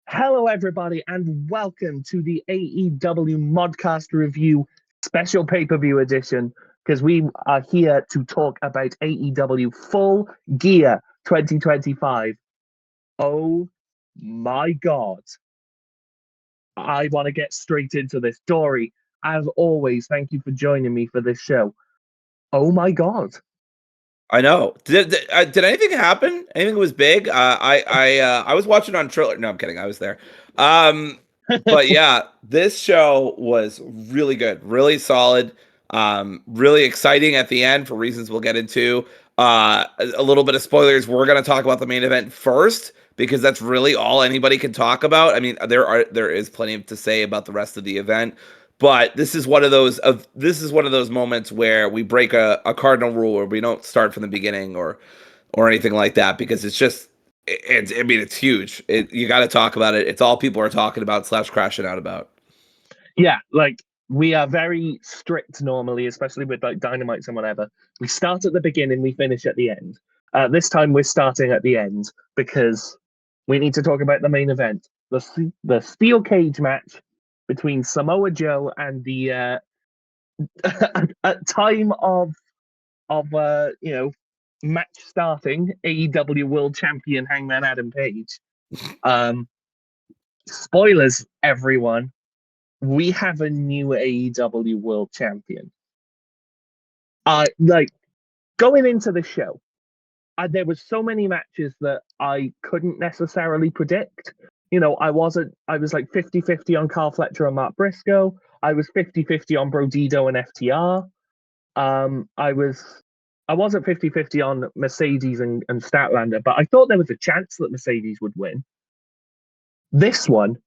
Hello, everybody, and welcome to the AEW Modcast review special pay-per-view edition, because we are here to talk about AEW Full Gear 2025. Oh my God. I want to get straight into this. Dory, as always, thank you for joining me for this show. Oh my God. I know. Did anything happen? Anything was big? I was watching on Triller. No, I'm kidding. I was there. But yeah, this show was really good, really solid, really exciting at the end for reasons we'll get into. A little bit of spoilers. We're gonna talk about the main event first because that's really all anybody can talk about. I mean, there is plenty to say about the rest of the event. But this is one of those moments where we break a cardinal rule, where we don't start from the beginning or anything like that, because it's just it's huge. You got to talk about it. It's all people are talking about / crashing out about. Yeah, like we are very strict normally, especially with like dynamites and whatever. We start at the beginning, we finish at the end. This time we're starting at the end because we need to talk about the main event, the steel cage match between Samoa Joe and the at time of match starting AEW World Champion Hangman Adam Page. Spoilers, everyone. We have a new AEW World Champion. Like going into the show, there was so many matches that I couldn't necessarily predict. You know, I was like 50-50 on Carl Fletcher and Mark Briscoe. I was 50-50 on Brodido and FTR. I wasn't 50-50 on Mercedes and Statlander, but I thought there was a chance that Mercedes would win. This one,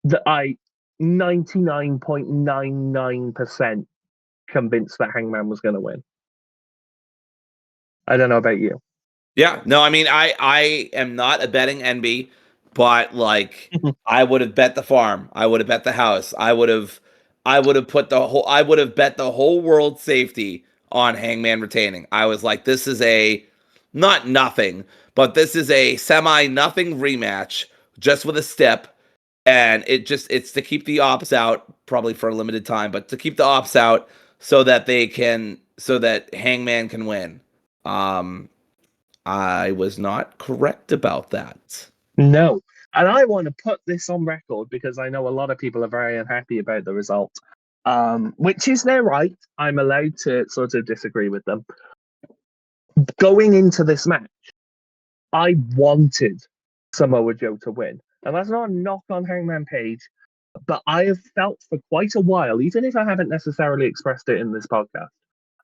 that I 99.99% convinced that Hangman was going to win. I don't know about you. Yeah, no, I mean, I am not a betting NB, but like I would have bet the farm. I would have bet the house. I would have bet the whole world safety on Hangman retaining. I was like, this is not nothing, but this is a semi-nothing rematch just with a step. And it's to keep the ops out, probably for a limited time, but to keep the ops out so that Hangman can win. I was not correct about that. No. And I want to put this on record because I know a lot of people are very unhappy about the result, which is their right. I'm allowed to sort of disagree with them. Going into this match, I wanted Samoa Joe to win. And that's not a knock on Hangman Page, but I have felt for quite a while, even if I haven't necessarily expressed it in this podcast,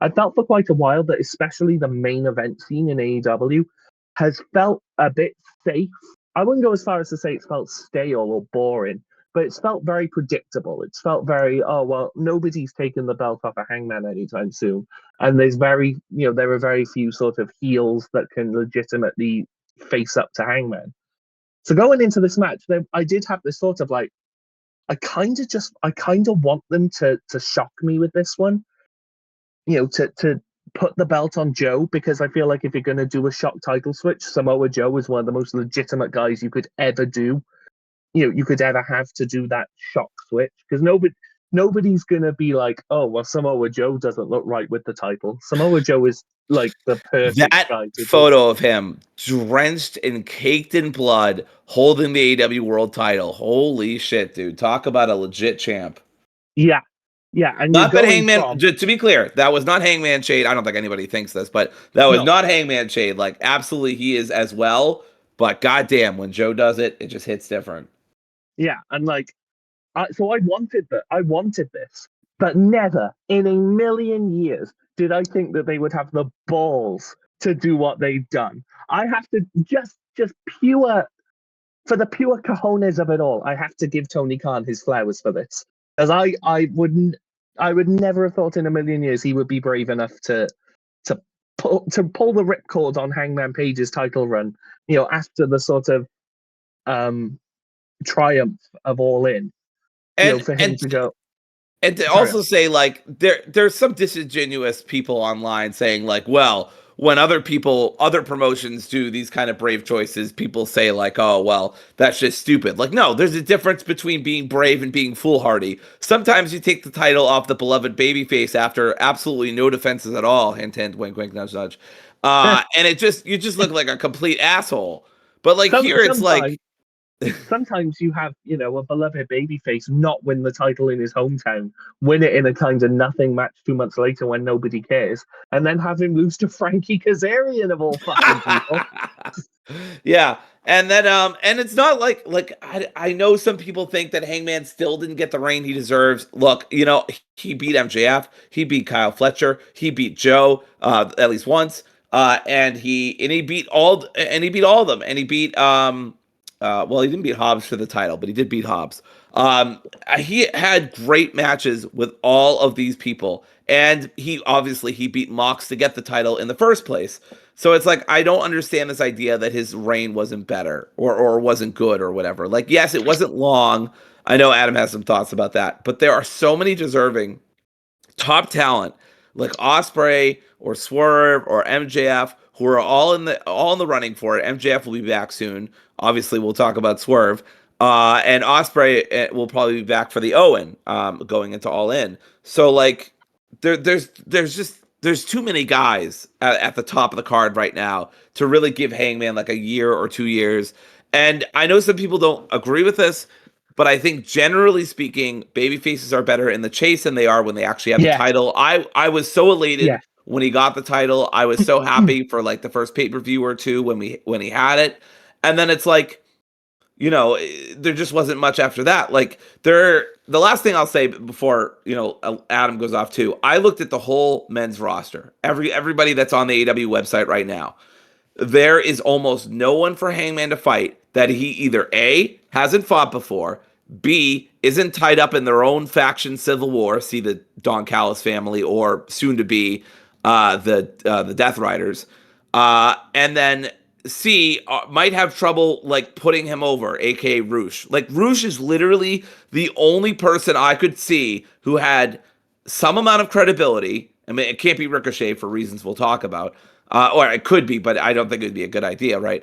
I felt for quite a while that especially the main event scene in AEW has felt a bit safe. I wouldn't go as far as to say it's felt stale or boring, but it's felt very predictable. It's felt very, nobody's taking the belt off a Hangman anytime soon. And there are very few sort of heels that can legitimately face up to Hangman. So going into this match, I did have this sort of like, I kind of want them to shock me with this one, to put the belt on Joe, because I feel like if you're going to do a shock title switch, Samoa Joe is one of the most legitimate guys you could ever do. You could ever have to do that shock switch, because nobody's going to be like, oh, well, Samoa Joe doesn't look right with the title. Samoa Joe is like the perfect guy to photo of him drenched and caked in blood holding the AEW world title. Holy shit, dude. Talk about a legit champ. Yeah. And not been Hangman. To be clear, that was not Hangman shade. I don't think anybody thinks this, but that was not Hangman shade. Like, absolutely, he is as well. But goddamn, when Joe does it, it just hits different. Yeah, and like, so I wanted this, but never in a million years did I think that they would have the balls to do what they've done. I have to just pure, for the pure cojones of it all, I have to give Tony Khan his flowers for this, because I would never have thought in a million years he would be brave enough to pull the ripcord on Hangman Page's title run, after the sort of triumph of All In, for him to go. And to also say, like, there's some disingenuous people online saying, like, well, when other promotions do these kind of brave choices, people say like, oh, well, that's just stupid. Like, no, there's a difference between being brave and being foolhardy. Sometimes you take the title off the beloved babyface after absolutely no defenses at all. Hint, hint, wink, wink, nudge, nudge. And you just look like a complete asshole. But like here, it's like, sometimes you have, a beloved babyface not win the title in his hometown, win it in a kind of nothing match 2 months later when nobody cares, and then have him lose to Frankie Kazarian of all fucking people. Yeah. And then and it's not like I know some people think that Hangman still didn't get the reign he deserves. Look, he beat MJF, he beat Kyle Fletcher, he beat Joe at least once. And he beat all of them, and he beat well, he didn't beat Hobbs for the title, but he did beat Hobbs. He had great matches with all of these people, and he beat Mox to get the title in the first place. So it's like, I don't understand this idea that his reign wasn't better or wasn't good or whatever. Like, yes, it wasn't long. I know Adam has some thoughts about that, but there are so many deserving top talent like Ospreay or Swerve or MJF who are all in the running for it. MJF will be back soon. Obviously, we'll talk about Swerve. And Ospreay will probably be back for the Owen going into All In. So like, there's too many guys at the top of the card right now to really give Hangman like a year or 2 years. And I know some people don't agree with this, but I think generally speaking, baby faces are better in the chase than they are when they actually have the title. I was so elated when he got the title. I was so happy for like the first pay-per-view or two when he had it. And then it's like, there just wasn't much after that. Like the last thing I'll say before, Adam goes off too, I looked at the whole men's roster, everybody that's on the AEW website right now. There is almost no one for Hangman to fight that he either A, hasn't fought before, B, isn't tied up in their own faction civil war, see the Don Callis family, or soon to be the Death Riders, and then C, might have trouble like putting him over, aka Roosh. Like Roosh is literally the only person I could see who had some amount of credibility. I mean, it can't be Ricochet for reasons we'll talk about. Or it could be, but I don't think it would be a good idea, right?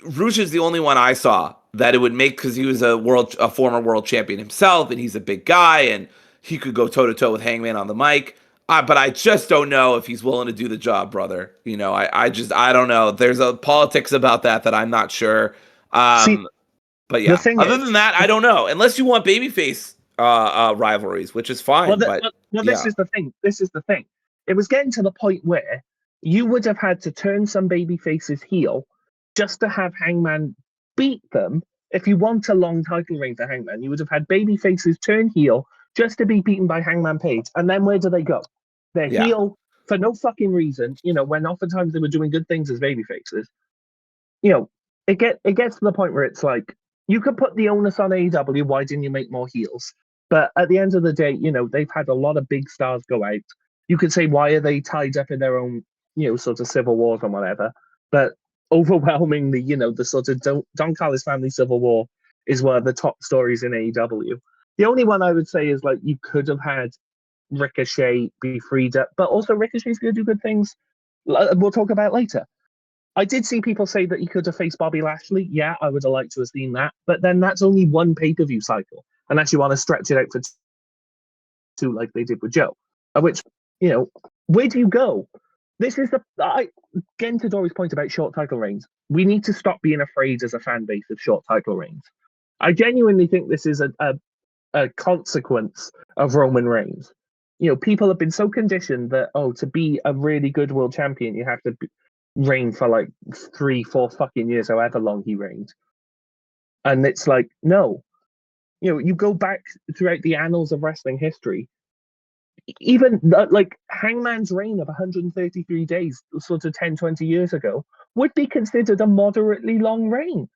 Roosh is the only one I saw that it would make, because he was a former world champion himself, and he's a big guy, and he could go toe to toe with Hangman on the mic. But I just don't know if he's willing to do the job, brother. I don't know. There's a politics about that I'm not sure. But yeah, other than that, I don't know. Unless you want babyface rivalries, which is fine. This is the thing. This is the thing. It was getting to the point where you would have had to turn some baby faces heel just to have Hangman beat them. If you want a long title reign for Hangman, you would have had baby faces turn heel just to be beaten by Hangman Page. And then where do they go? They're heel for no fucking reason, when oftentimes they were doing good things as baby faces. It gets to the point where it's like, you could put the onus on AEW, why didn't you make more heels? But at the end of the day, they've had a lot of big stars go out. You could say, why are they tied up in their own, sort of civil wars and whatever? But overwhelmingly, the sort of Don Callis family civil war is one of the top stories in AEW. The only one I would say is like, you could have had Ricochet be freed up, but also Ricochet's going to do good things. We'll talk about later. I did see people say that he could have faced Bobby Lashley. Yeah, I would have liked to have seen that. But then that's only one pay-per-view cycle, unless you want to stretch it out for two like they did with Joe. Which, where do you go? This is getting to Dory's point about short title reigns. We need to stop being afraid as a fan base of short title reigns. I genuinely think this is a consequence of Roman Reigns. People have been so conditioned that, to be a really good world champion, you have to reign for like 3-4 fucking years, however long he reigned. And it's like, no. You go back throughout the annals of wrestling history, even like Hangman's reign of 133 days, sort of 10-20 years ago, would be considered a moderately long reign.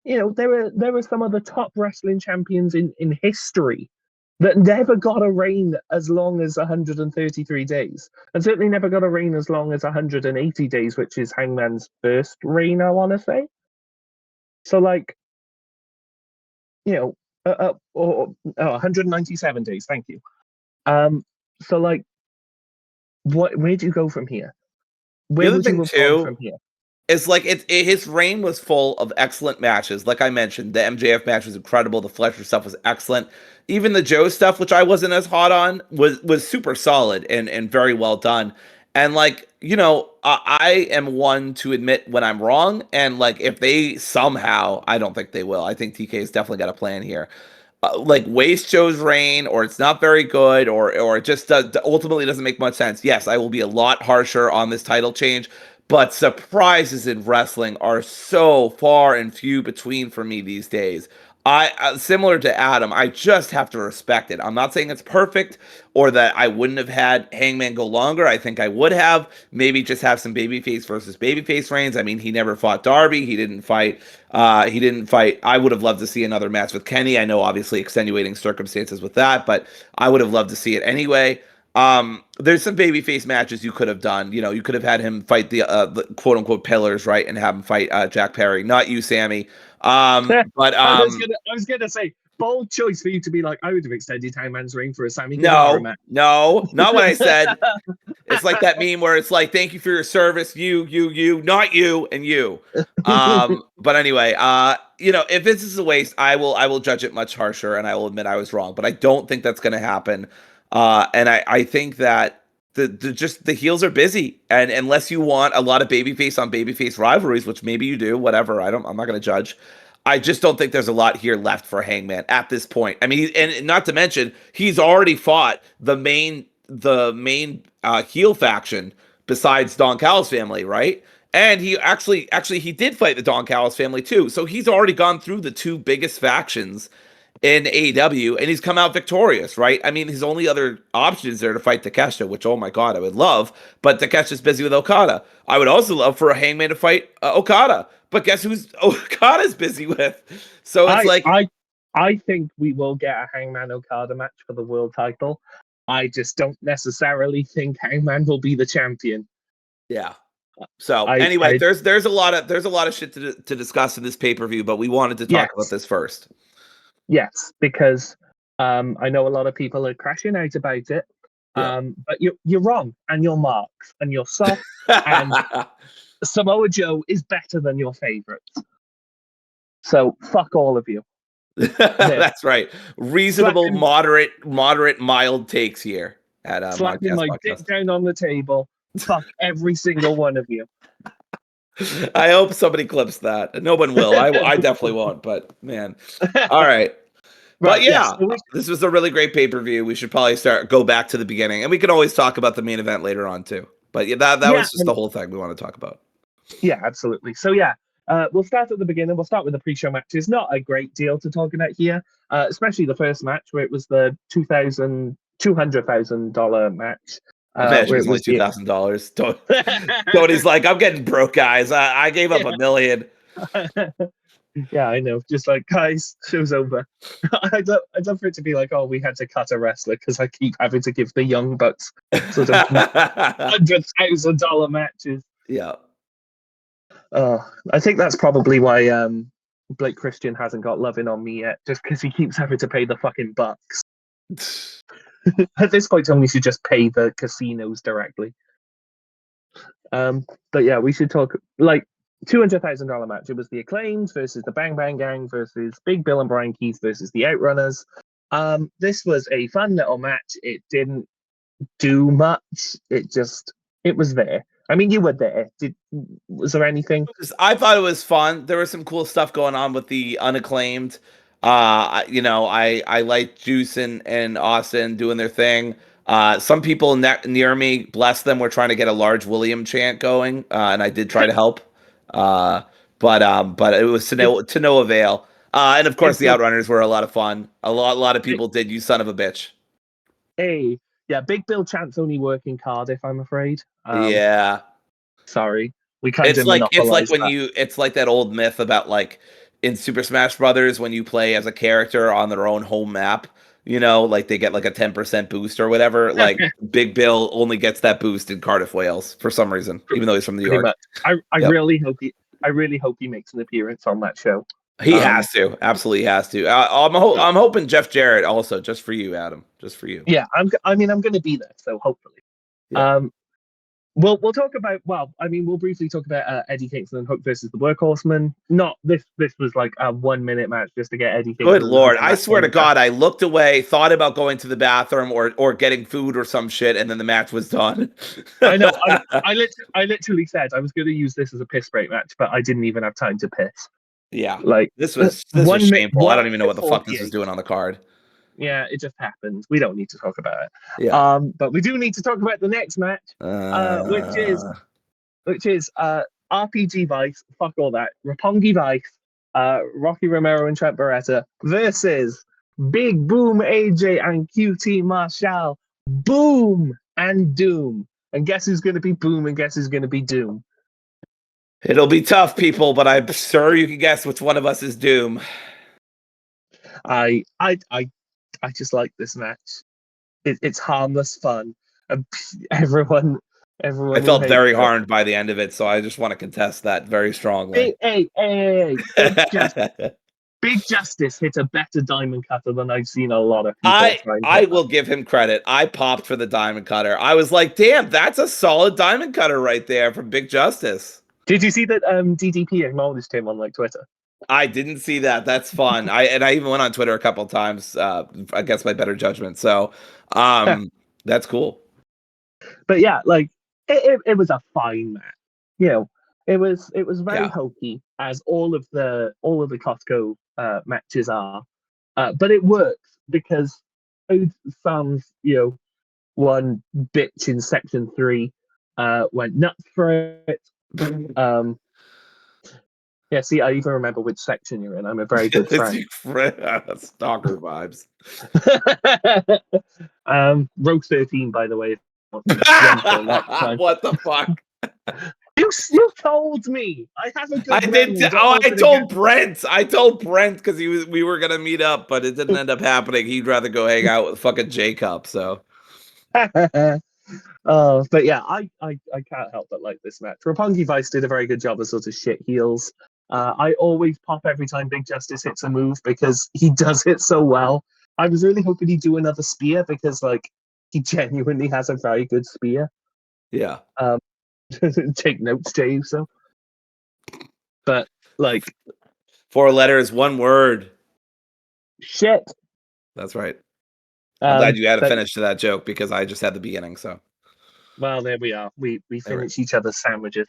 There are some of the top wrestling champions in history that never got a reign as long as 133 days, and certainly never got a reign as long as 180 days, which is Hangman's first reign, I want to say. So, like, 197 days, thank you. So, like, where do you go from here? The Where other would you thing have gone too from here? is like his reign was full of excellent matches. Like I mentioned, the MJF match was incredible. The Fletcher stuff was excellent. Even the Joe stuff, which I wasn't as hot on, was super solid and very well done. And like, you know, I am one to admit when I'm wrong. And like, if they somehow, I don't think they will. I think TK's definitely got a plan here. Like waste Joe's reign, or it's not very good, or it just ultimately doesn't make much sense. Yes, I will be a lot harsher on this title change, but surprises in wrestling are so far and few between for me these days. I similar to Adam, I just have to respect it. I'm not saying it's perfect or that I wouldn't have had Hangman go longer. I think I would have maybe just have some babyface versus babyface reigns. I mean, he never fought Darby. He didn't fight. He didn't fight. I would have loved to see another match with Kenny. I know obviously extenuating circumstances with that, but I would have loved to see it anyway. There's some babyface matches you could have done. You know, you could have had him fight the quote unquote pillars, right, and have him fight Jack Perry. Not you, Sammy. But I was gonna say bold choice for you to be like, I would have extended Hangman's reign for a Sammy Guevara no, match. no, not what I said. It's like that meme where it's like, thank you for your service, you, not you, and you. But anyway, you know, if this is a waste, I will judge it much harsher, and I will admit I was wrong. But I don't think that's going to happen. And I think that the heels are busy, and unless you want a lot of babyface on babyface rivalries, which maybe you do, whatever. I'm not going to judge. I just don't think there's a lot here left for Hangman at this point. I mean, and not to mention, he's already fought the main heel faction besides Don Callis family, right? And he actually he did fight the Don Callis family too. So he's already gone through the two biggest factions in AEW, and he's come out victorious, right? I mean, his only other option is there to fight Takeshita, which, oh my God, I would love, but Takeshita's busy with Okada. I would also love for a Hangman to fight Okada, but guess who's Okada's busy with? So it's I think we will get a Hangman Okada match for the world title. I just don't necessarily think Hangman will be the champion. yeah. So anyway, there's a lot of shit to discuss in this pay-per-view, but we wanted to talk about this first. Yes, because I know a lot of people are crashing out about it. Yeah. But you're wrong, and you're marks, and you're soft, and Samoa Joe is better than your favorites. So fuck all of you. That's right. Reasonable, moderate, mild takes here at slapping Modcast my Podcast. dick down on the table. Fuck every single one of you. I hope somebody clips that. No one will. I definitely won't. But man, all right. But yeah, this was a really great pay-per-view. We should probably go back to the beginning, and we can always talk about the main event later on too. But yeah, that was just the whole thing we want to talk about. Yeah, absolutely. So yeah, we'll start at the beginning. We'll start with the pre-show matches. Not a great deal to talk about here, especially the first match where it was the $200,000 match. Imagine it's only $2,000. Tony's like, I'm getting broke, guys. I gave up $1 million. Yeah, I know. Just like, guys, show's over. I'd love for it to be like, oh, we had to cut a wrestler because I keep having to give the Young Bucks sort of $100,000 matches. Yeah. I think that's probably why Blake Christian hasn't got Loving on Me yet, just because he keeps having to pay the fucking bucks. At this point, Tony should just pay the casinos directly. But yeah, we should talk like $200,000 match. It was the Acclaimed versus the Bang Bang Gang versus Big Bill and Brian Keith versus the Outrunners. This was a fun little match. It didn't do much. It was there. I mean, you were there. Was there anything? I thought it was fun. There was some cool stuff going on with the Unacclaimed. I like Juice and Austin doing their thing. Some people near me, bless them, were trying to get a large William chant going, and I did try to help. But it was to no avail. And of course, the Outrunners were a lot of fun. A lot of people did. You son of a bitch. Hey, yeah, Big Bill chants only work in Cardiff, I'm afraid. Yeah. Sorry, we kind It's of like that. It's like that old myth about like in Super Smash Brothers when you play as a character on their own home map. You know, like they get like a 10% boost or whatever. Like Big Bill only gets that boost in Cardiff, Wales for some reason, even though he's from New York. I really hope he makes an appearance on that show. He has to, absolutely has to. I'm hoping Jeff Jarrett also, just for you, Adam, just for you. Yeah, I'm going to be there, so hopefully. Yeah. We'll talk about. Well, I mean, we'll briefly talk about Eddie Kingston and Hook versus the Workhorsemen. Not this. This was like a 1 minute match just to get Eddie Kingston. Good and Hook Lord. in I that swear to same God, I looked away, thought about going to the bathroom or getting food or some shit, and then the match was done. I know. I literally said I was going to use this as a piss break match, but I didn't even have time to piss. Yeah. Like This was shameful. I don't even know what the fuck this was doing on the card. Yeah, it just happened. We don't need to talk about it. Yeah. But we do need to talk about the next match, which is RPG Vice. Fuck all that. Roppongi Vice, Rocky Romero and Trent Beretta versus Big Boom AJ and QT Marshall. Boom and Doom. And guess who's going to be Boom and guess who's going to be Doom? It'll be tough, people, but I'm sure you can guess which one of us is Doom. I just like this match. It's harmless fun. And everyone. I felt very harmed by the end of it, so I just want to contest that very strongly. Hey. Big Justice hit a better diamond cutter than I've seen a lot of people. I will give him credit. I popped for the diamond cutter. I was like, damn, that's a solid diamond cutter right there from Big Justice. Did you see that DDP acknowledged him on like Twitter? I didn't see that. That's fun. I even went on Twitter a couple of times against my better judgment. So that's cool. But yeah, like it was a fine match. You know, it was very hokey, as all of the Costco matches are. But it works because Sam's, one bitch in section 3 went nuts for it. Yeah, see, I even remember which section you're in. I'm a very good friend. Stalker vibes. Row 13, by the way. What the fuck? You told me. I have a good. I did. I told Brent. I told Brent because we were gonna meet up, but it didn't end up happening. He'd rather go hang out with fucking Jacob. So. But yeah, I can't help but like this match. Roppongi Vice did a very good job as sort of shit heels. I always pop every time Big Justice hits a move because he does it so well. I was really hoping he'd do another spear because like he genuinely has a very good spear. Yeah. Take notes, Jay Uso. But like 4 letters, 1 word. Shit. That's right. I'm glad you had a finish to that joke because I just had the beginning. So. Well, there we are. We finish each other's sandwiches.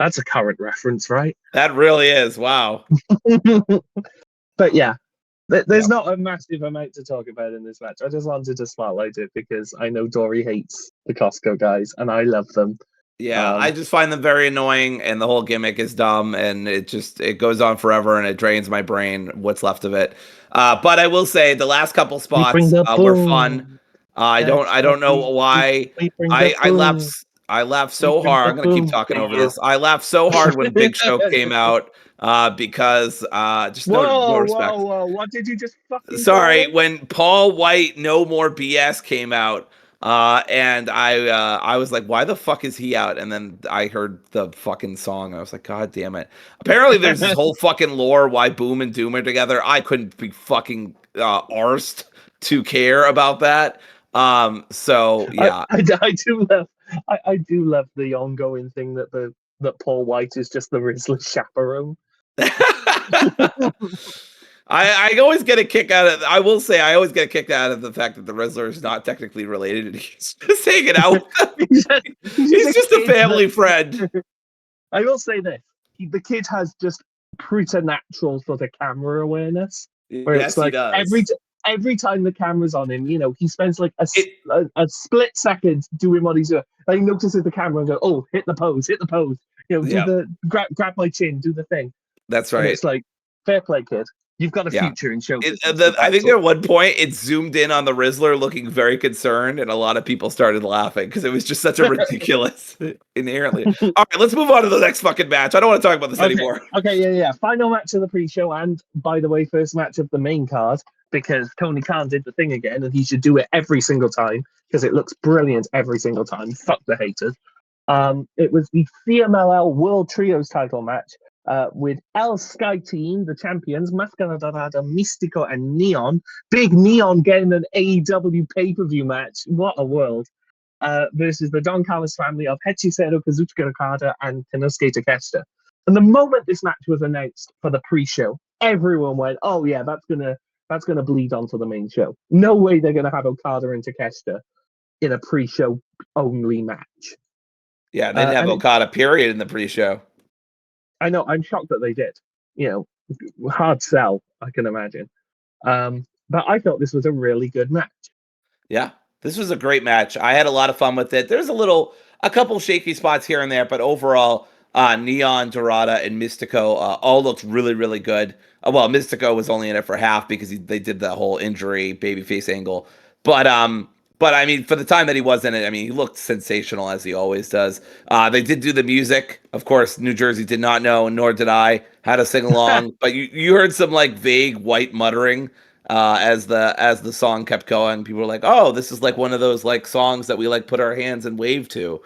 That's a current reference, right? That really is. Wow. But yeah, there's not a massive amount to talk about in this match. I just wanted to spotlight it because I know Dory hates the Costco guys, and I love them. Yeah, I just find them very annoying, and the whole gimmick is dumb, and it goes on forever, and it drains my brain, what's left of it. But I will say the last couple spots were fun. I don't know why. I laughed so hard. I'm gonna keep talking over this. I laughed so hard when Big Show came out because just no respect. Whoa! What did you just fucking? Sorry, when Paul White No More BS came out. And I was like, why the fuck is he out? And then I heard the fucking song. I was like, God damn it. Apparently there's this whole fucking lore why Boom and Doom are together. I couldn't be fucking arsed to care about that. So yeah. I do love the ongoing thing that Paul White is just the Rizzler's chaperone. I always get a kick out of. I will say I always get a kick out of the fact that the Rizzler is not technically related. He's just hanging out. He's just a family friend. I will say this: the kid has just preternatural sort of camera awareness. Where Yes, it's like he does. every time the camera's on him, he spends like a split second doing what he's doing. Like he notices the camera and goes, "Oh, hit the pose. Grab my chin, do the thing." That's right. And it's like, fair play, kid. You've got a future in show business. I think at one point it zoomed in on the Rizzler looking very concerned, and a lot of people started laughing because it was just such a ridiculous inherently. All right, let's move on to the next fucking match. I don't want to talk about this anymore. Okay, yeah. Final match of the pre-show, and by the way, first match of the main card because Tony Khan did the thing again, and he should do it every single time because it looks brilliant every single time. Fuck the haters. It was the CMLL World Trios title match. with El Sky Team, the champions, Máscara Dorada, Místico, and Neon. Big Neon getting an AEW pay-per-view match. What a world. Versus the Don Callis family of Hechicero, Kazuchika Okada, and Konosuke Takeshita. And the moment this match was announced for the pre-show, everyone went, "Oh yeah, that's gonna bleed onto the main show. No way they're gonna have Okada and Takeshita in a pre-show only match." Yeah, they didn't have Okada period in the pre-show. I know. I'm shocked that they did. Hard sell, I can imagine. But I thought this was a really good match. Yeah, this was a great match. I had a lot of fun with it. There's a couple shaky spots here and there, but overall, Neon, Dorada, and Místico all looked really, really good. Well, Místico was only in it for half because they did the whole injury babyface angle. But I mean, for the time that he was in it, I mean, he looked sensational as he always does. They did do the music, of course. New Jersey did not know, nor did I, how to sing along. But you heard some like vague white muttering as the song kept going. People were like, "Oh, this is like one of those like songs that we like put our hands and wave to."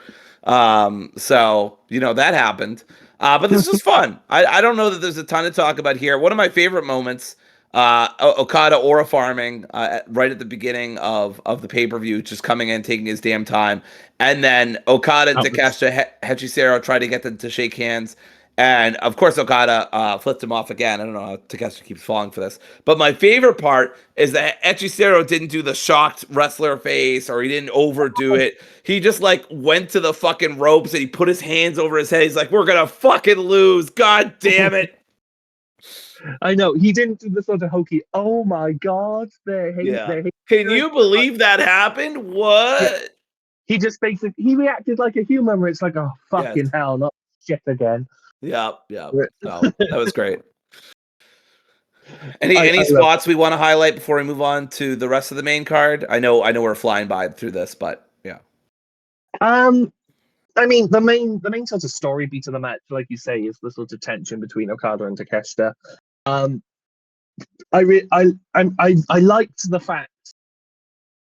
So that happened. But this was fun. I don't know that there's a ton to talk about here. One of my favorite moments, Okada aura farming right at the beginning of the pay-per-view, just coming in, taking his damn time. And then Okada and Takeshita Hechicero try to get them to shake hands. And of course, Okada flipped him off again. I don't know how Takeshita keeps falling for this. But my favorite part is that Hechicero didn't do the shocked wrestler face, or he didn't overdo it. He just like went to the fucking ropes and he put his hands over his head. He's like, "We're going to fucking lose. God damn it." I know. He didn't do the sort of hokey, "Oh my God." Can you believe that happened? What? Yeah. He just he reacted like a human where it's like, "Oh, fucking hell, not shit again." Yeah. No, that was great. Any spots we want to highlight before we move on to the rest of the main card? I know we're flying by through this, but yeah. I mean, the main sort of story beat of the match, like you say, is the sort of tension between Okada and Takeshita. I liked the fact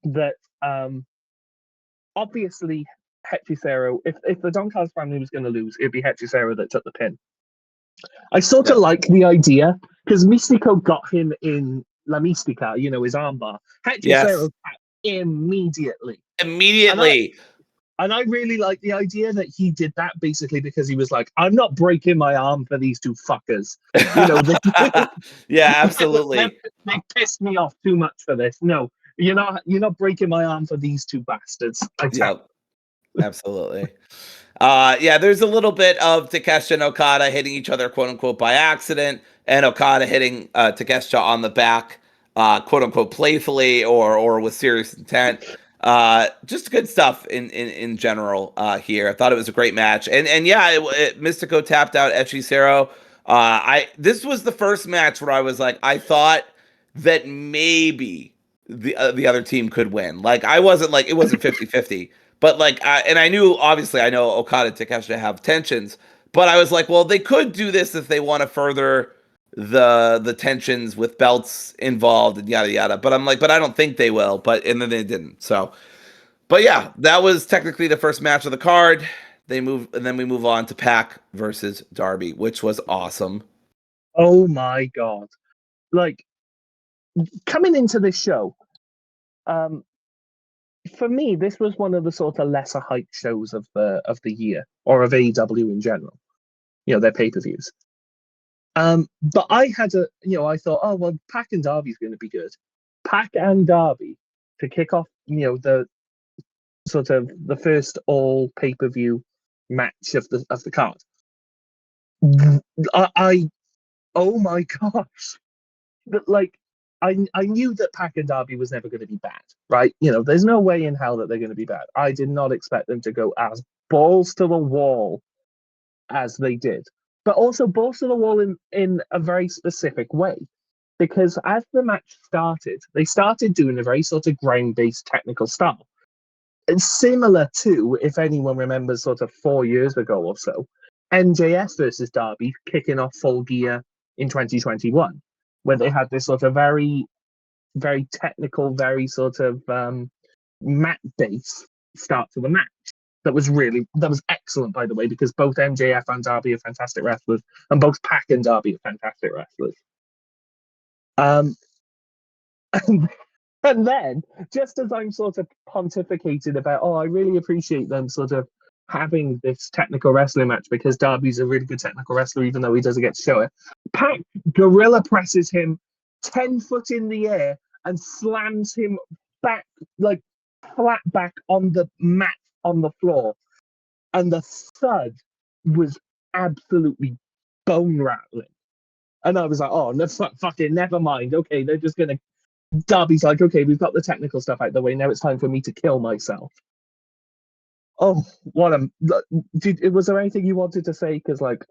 that obviously Hechicero, if the Don Callis family was going to lose, it'd be Hechicero that took the pin. I sort of like the idea because Místico got him in La Mística, his armbar. Hechicero immediately. And I really like the idea that he did that basically because he was like, "I'm not breaking my arm for these two fuckers." Yeah, absolutely. They pissed me off too much for this. No, you're not breaking my arm for these two bastards. Yep. Absolutely. There's a little bit of Takeshita and Okada hitting each other, quote unquote, by accident, and Okada hitting Takeshita on the back, quote unquote, playfully or with serious intent. Just good stuff in general here. I thought it was a great match, and Místico tapped out Hechicero. This was the first match where I was like, I thought that maybe the other team could win. Like I wasn't like it wasn't 50-50. But I know Okada and Takeshita have tensions, but I was like, well, they could do this if they want to further the tensions with belts involved and yada yada. But I'm like, but I don't think they will. And then they didn't. So, but yeah, that was technically the first match of the card. And then we move on to Pac versus Darby, which was awesome. Oh my God! Like coming into this show, for me, this was one of the sort of lesser hype shows of the year, or of AEW in general. Their pay-per-views. But I thought, oh well, Pac and Darby's going to be good. Pac and Darby to kick off, the sort of the first all pay-per-view match of the card. Oh my gosh, I knew that Pac and Darby was never going to be bad, right? There's no way in hell that they're going to be bad. I did not expect them to go as balls to the wall as they did, but also balls to the wall in a very specific way. Because as the match started, they started doing a very sort of ground-based technical style. It's similar to, if anyone remembers, sort of 4 years ago or so, MJF versus Darby kicking off Full Gear in 2021. Where they had this sort of very, very technical, very sort of mat-based start to the match. that was excellent, by the way, because both MJF and Darby are fantastic wrestlers, and both Pac and Darby are fantastic wrestlers. And then, just as I'm sort of pontificating about, I really appreciate them sort of having this technical wrestling match because Darby's a really good technical wrestler, even though he doesn't get to show it. Pac gorilla presses him 10 foot in the air and slams him back, like flat back on the mat on the floor. And the thud was absolutely bone rattling. And I was like, oh, no, fucking never mind. Okay, they're just going to. Darby's like, okay, we've got the technical stuff out of the way. Now it's time for me to kill myself. Oh, what a! Was there anything you wanted to say? Because like,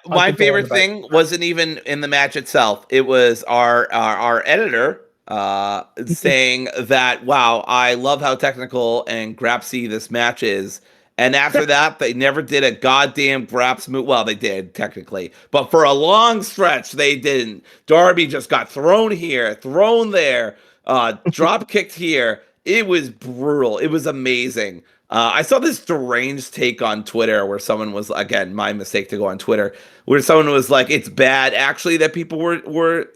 my favorite thing wasn't even in the match itself. It was our editor saying that, wow, I love how technical and grapsy this match is. And after that, they never did a goddamn graps move. Well, they did, technically. But for a long stretch, they didn't. Darby just got thrown here, thrown there, drop kicked here. It was brutal. It was amazing. I saw this deranged take on Twitter where someone was, again, my mistake to go on Twitter, where someone was like, it's bad, actually, that people were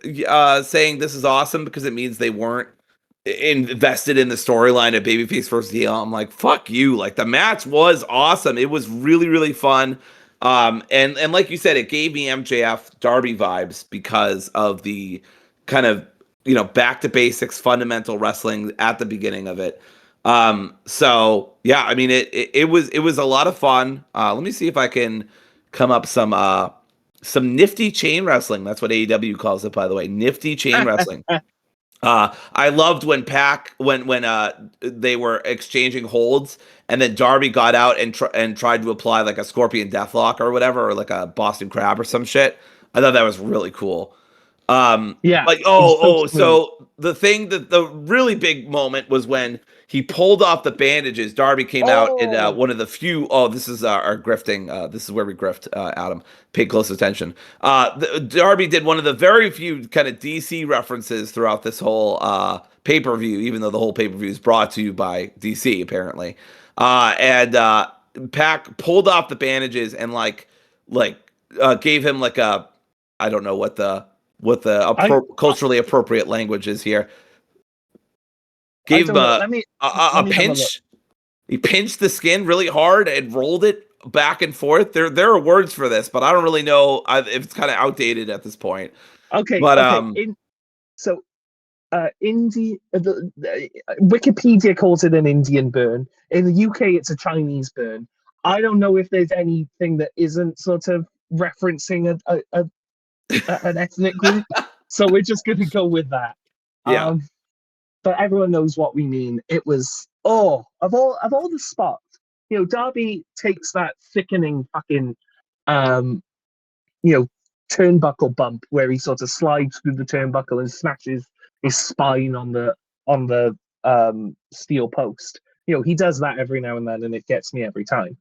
saying this is awesome because it means they weren't invested in the storyline of Babyface versus Heel. I'm like, fuck you. Like, the match was awesome. It was really, really fun. And like you said, it gave me MJF Darby vibes because of the kind of, back to basics, fundamental wrestling at the beginning of it. So yeah, I mean, it was a lot of fun. Let me see if I can come up some nifty chain wrestling. That's what AEW calls it, by the way. Nifty chain wrestling. I loved when when they were exchanging holds, and then Darby got out and tried to apply like a Scorpion Deathlock or whatever, or like a Boston Crab or some shit. I thought that was really cool. Yeah. Like so the thing that the really big moment was when he pulled off the bandages. Darby came out in one of the few. Oh, this is our grifting. This is where we grift. Adam, pay close attention. Darby did one of the very few kind of DC references throughout this whole pay-per-view, even though the whole pay-per-view is brought to you by DC apparently. And Pac pulled off the bandages and gave him like a, I don't know what the culturally appropriate language is here. Gave him a pinch. He pinched the skin really hard and rolled it back and forth. There are words for this, but I don't really know if it's kind of outdated at this point. Okay, but Wikipedia calls it an Indian burn. In the UK, it's a Chinese burn. I don't know if there's anything that isn't sort of referencing an ethnic group, so we're just going to go with that. Yeah. But everyone knows what we mean. It was of all the spots, Darby takes that sickening fucking turnbuckle bump where he sort of slides through the turnbuckle and smashes his spine on the steel post. He does that every now and then, and it gets me every time.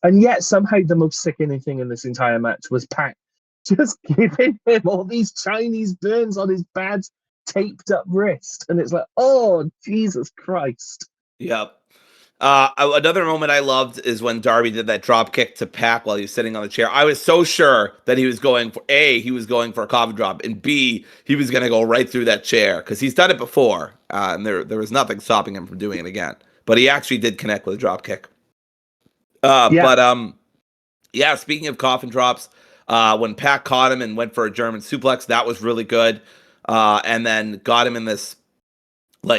And yet somehow the most sickening thing in this entire match was Pac just giving him all these Chinese burns on his bad taped up wrist, and it's like, oh Jesus Christ. Yep. Another moment I loved is when Darby did that drop kick to Pac while he was sitting on the chair. I was so sure that he was going for a coffin drop, and B, he was going to go right through that chair because he's done it before, and there was nothing stopping him from doing it again. But he actually did connect with a drop kick. But speaking of coffin drops, when Pac caught him and went for a German suplex, that was really good. And then got him in this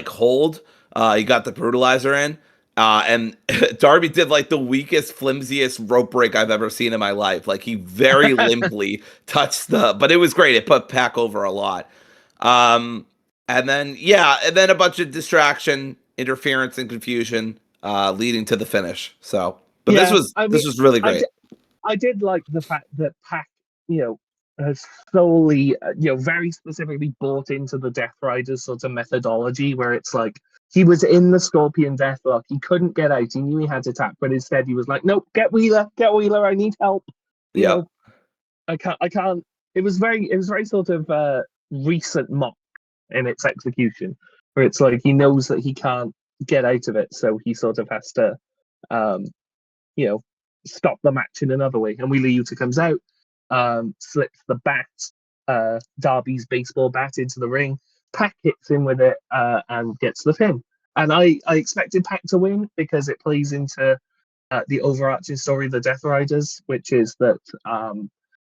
hold. He got the brutalizer in. And Darby did the weakest, flimsiest rope break I've ever seen in my life. He very limply touched but it was great. It put Pac over a lot. And then a bunch of distraction, interference, and confusion, leading to the finish. So, but this was really great. I did like the fact that Pac, has solely, very specifically bought into the Death Riders sort of methodology, where it's he was in the Scorpion Deathlock, he couldn't get out, he knew he had to tap, but instead he was like, nope, get Wheeler, I need help. I can't. It was very sort of recent mock in its execution, where it's he knows that he can't get out of it, so he sort of has to stop the match in another way. And Wheeler Yuta comes out, slips the bat, Darby's baseball bat into the ring. Pac hits in with it and gets the pin. And I expected Pac to win because it plays into the overarching story of the Death Riders, which is that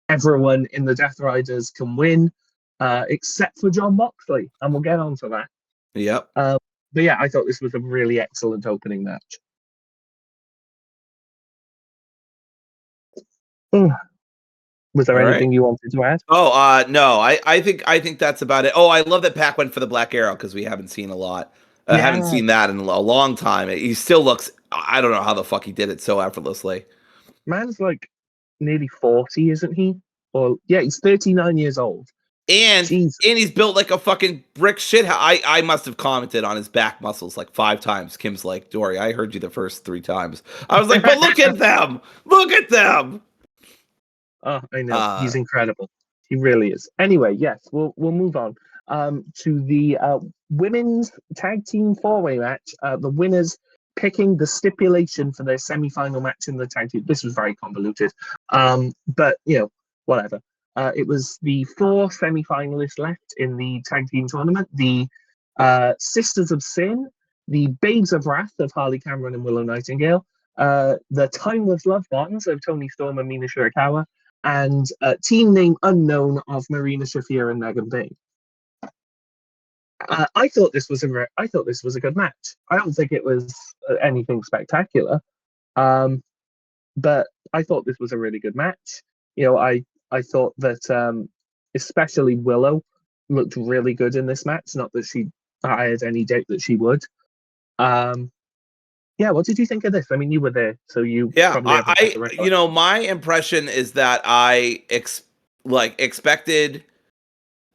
everyone in the Death Riders can win, except for Jon Moxley. And we'll get on to that. Yep. But yeah, I thought this was a really excellent opening match. Was there anything you wanted to add? Oh, no. I think that's about it. Oh, I love that Pac went for the Black Arrow because we haven't seen a lot. I haven't seen that in a long time. He still looks. I don't know how the fuck he did it so effortlessly. Man's like nearly 40, isn't he? Or yeah, he's 39 years old. And he's built like a fucking brick shit. I must have commented on his back muscles like 5 times. Kim's like, Dory, I heard you the first 3 times. I was like, but look at them. Look at them. Oh, I know. He's incredible. He really is. Anyway, yes, we'll move on to the women's tag team 4-way match. The winners picking the stipulation for their semi-final match in the tag team. This was very convoluted, but whatever. It was the 4 semi-finalists left in the tag team tournament. The Sisters of Sin, the Babes of Wrath of Harley Cameron and Willow Nightingale, the Timeless Love Bombs of Toni Storm and Mina Shirakawa, and team name unknown of Marina Shafir and Megan Bayne. I thought this was a good match. I don't think it was anything spectacular, but I thought this was a really good match. I thought that especially Willow looked really good in this match. Not that I had any doubt that she would. Yeah, what did you think of this? I mean, you were there, so you. Yeah, my impression is that I expected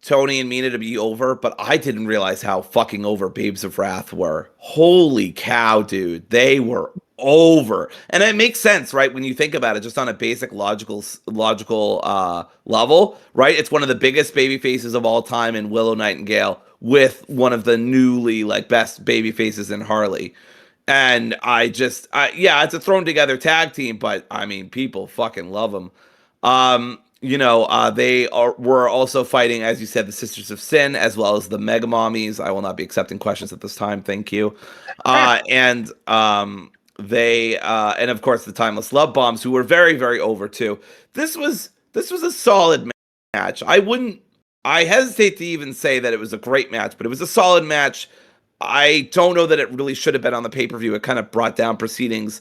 Toni and Mina to be over, but I didn't realize how fucking over Babes of Wrath were. Holy cow, dude. They were over. And it makes sense, right? When you think about it, just on a basic logical level, right? It's one of the biggest baby faces of all time in Willow Nightingale with one of the newly best baby faces in Harley. And it's a thrown together tag team, but I mean, people fucking love them. They were also fighting, as you said, the Sisters of Sin, as well as the Mega Mommies. I will not be accepting questions at this time. Thank you. And of course the Timeless Love Bombs, who were very, very over too. This was a solid match. I hesitate to even say that it was a great match, but it was a solid match. I don't know that it really should have been on the pay-per-view. It kind of brought down proceedings,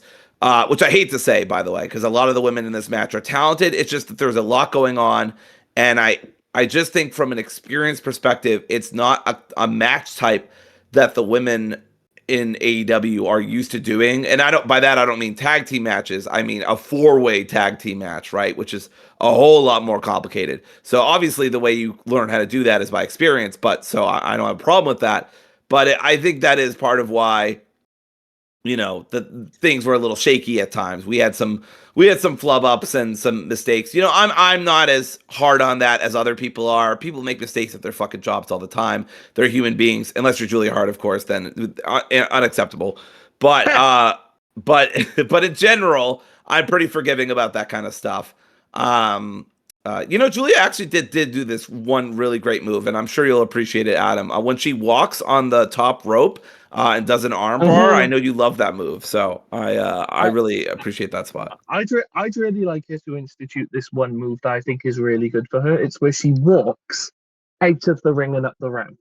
which I hate to say, by the way, because a lot of the women in this match are talented. It's just that there's a lot going on, and I just think from an experience perspective, it's not a match type that the women in AEW are used to doing. And by that I don't mean tag team matches. I mean a 4-way tag team match, right? Which is a whole lot more complicated. So obviously the way you learn how to do that is by experience, but so I don't have a problem with that. But I think that is part of why, the things were a little shaky at times. We had some flub ups and some mistakes. I'm not as hard on that as other people are. People make mistakes at their fucking jobs all the time. They're human beings, unless you're Julia Hart, of course. Then unacceptable. But in general, I'm pretty forgiving about that kind of stuff. Julia actually did do this one really great move, and I'm sure you'll appreciate it, Adam. When she walks on the top rope and does an arm bar, I know you love that move, so I really appreciate that spot. I'd really like her to institute this one move that I think is really good for her. It's where she walks out of the ring and up the ramp.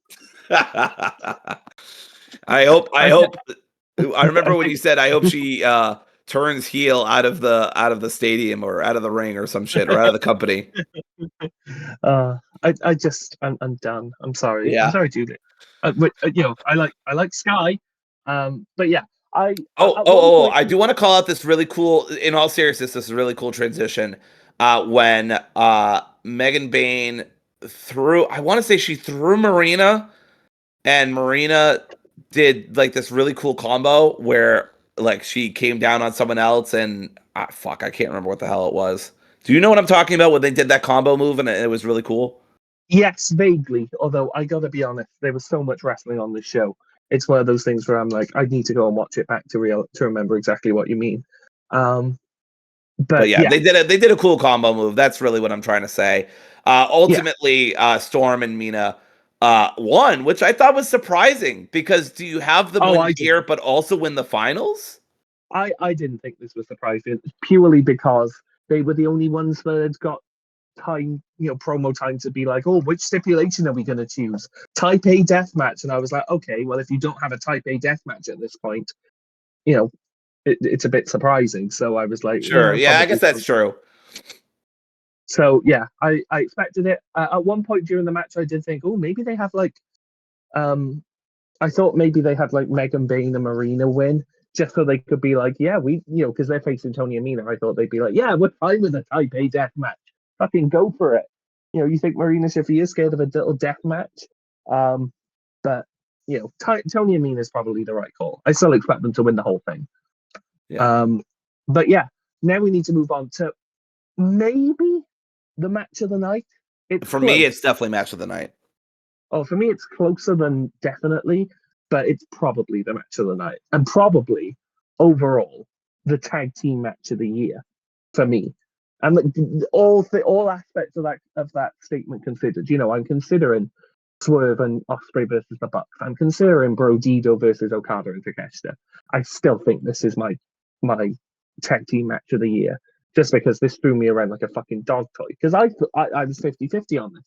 I hope. I remember when you said, "I hope she." Turns heel out of the stadium or out of the ring or some shit, or out of the company. I'm done. I'm sorry. Yeah. I'm sorry, Julie. I like Sky, but yeah. I do want to call out this really cool. In all seriousness, this is a really cool transition. When Megan Bayne I want to say she threw Marina, and Marina did this really cool combo where. She came down on someone else and I can't remember what the hell it was. Do you know what I'm talking about when they did that combo move and it was really cool? Yes, vaguely. Although I gotta be honest, there was so much wrestling on this show. It's one of those things where I'm like, I need to go and watch it back to remember exactly what you mean. But yeah, they did a cool combo move. That's really what I'm trying to say. Ultimately, Storm and Mina won, which I thought was surprising because do you have them win here but also win the finals? I didn't think this was surprising purely because they were the only ones that had got time, promo time to be like, oh, which stipulation are we going to choose? Type A death match. And I was like, okay, well, if you don't have a Type A death match at this point, it's a bit surprising. So I was like, sure, yeah, I guess that's true. So yeah, I expected it. At one point during the match, I did think, oh, maybe they have I thought maybe they had like Megan Bayne and Marina win just so they could be like, yeah, because they're facing Tony and Mina. I thought they'd be like, yeah, we're fine with a Type A death match. Fucking go for it. You think Marina Shafir is scared of a little death match? But Tony and Mina is probably the right call. I still expect them to win the whole thing. Yeah. But yeah, now we need to move on to maybe the match of the night. For me, it's definitely match of the night. Oh, for me, it's closer than definitely, but it's probably the match of the night, and probably overall the tag team match of the year for me. And all aspects of that statement considered, I'm considering Swerve and Ospreay versus the Bucks. I'm considering Brodido versus Okada and Takeshita. I still think this is my tag team match of the year, just because this threw me around like a fucking dog toy. Because I was 50-50 on this.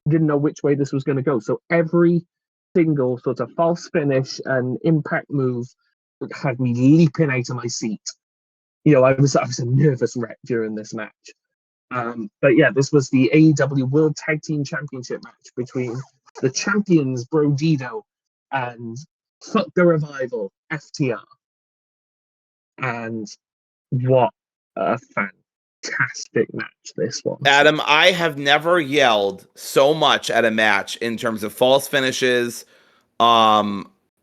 Didn't know which way this was going to go. So every single sort of false finish and impact move had me leaping out of my seat. I was a nervous wreck during this match. But yeah, this was the AEW World Tag Team Championship match between the champions Brodido and Fuck the Revival FTR. And what a fantastic match this was. Adam, I have never yelled so much at a match in terms of false finishes,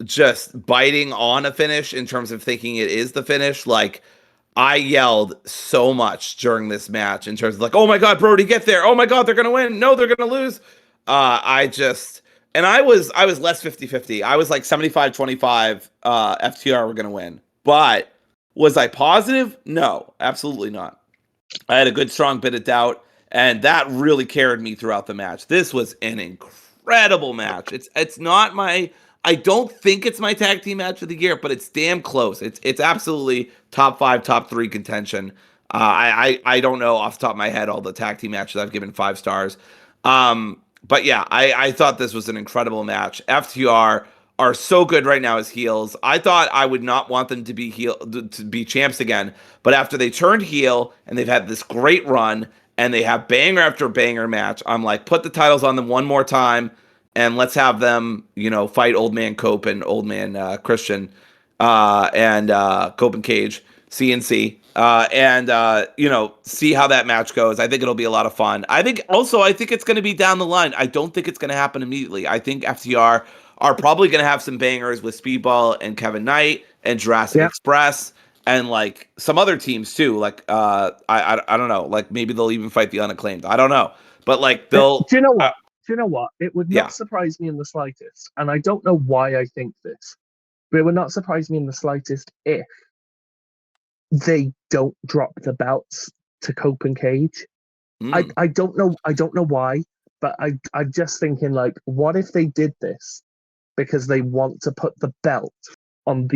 just biting on a finish in terms of thinking it is the finish. Like, I yelled so much during this match in terms of like, oh my God, Brody, get there. Oh my God, they're going to win. No, they're going to lose. I was less 50-50. I was like 75-25 FTR were going to win. But was I positive? No, absolutely not. I had a good, strong bit of doubt, and that really carried me throughout the match. This was an incredible match. It's not my... I don't think it's my tag team match of the year, but it's damn close. It's absolutely top 5, top 3 contention. I don't know off the top of my head all the tag team matches I've given 5 stars. But yeah, I thought this was an incredible match. FTR are so good right now as heels. I thought I would not want them to be champs again, but after they turned heel and they've had this great run and they have banger after banger match, I'm like, put the titles on them one more time. And let's have them, fight Old Man Cope and Old Man Christian and Cope and Cage, CNC, and see how that match goes. I think it'll be a lot of fun. I think it's going to be down the line. I don't think it's going to happen immediately. I think FTR are probably going to have some bangers with Speedball and Kevin Knight and Jurassic Express and like some other teams too. Like I don't know. Like maybe they'll even fight the Unacclaimed. I don't know. But like they'll. Do you know what? Do you know what? It would not surprise me in the slightest, and I don't know why I think this, but it would not surprise me in the slightest if they don't drop the belts to Cope and Cage. I don't know why, but I'm just thinking like, what if they did this because they want to put the belt on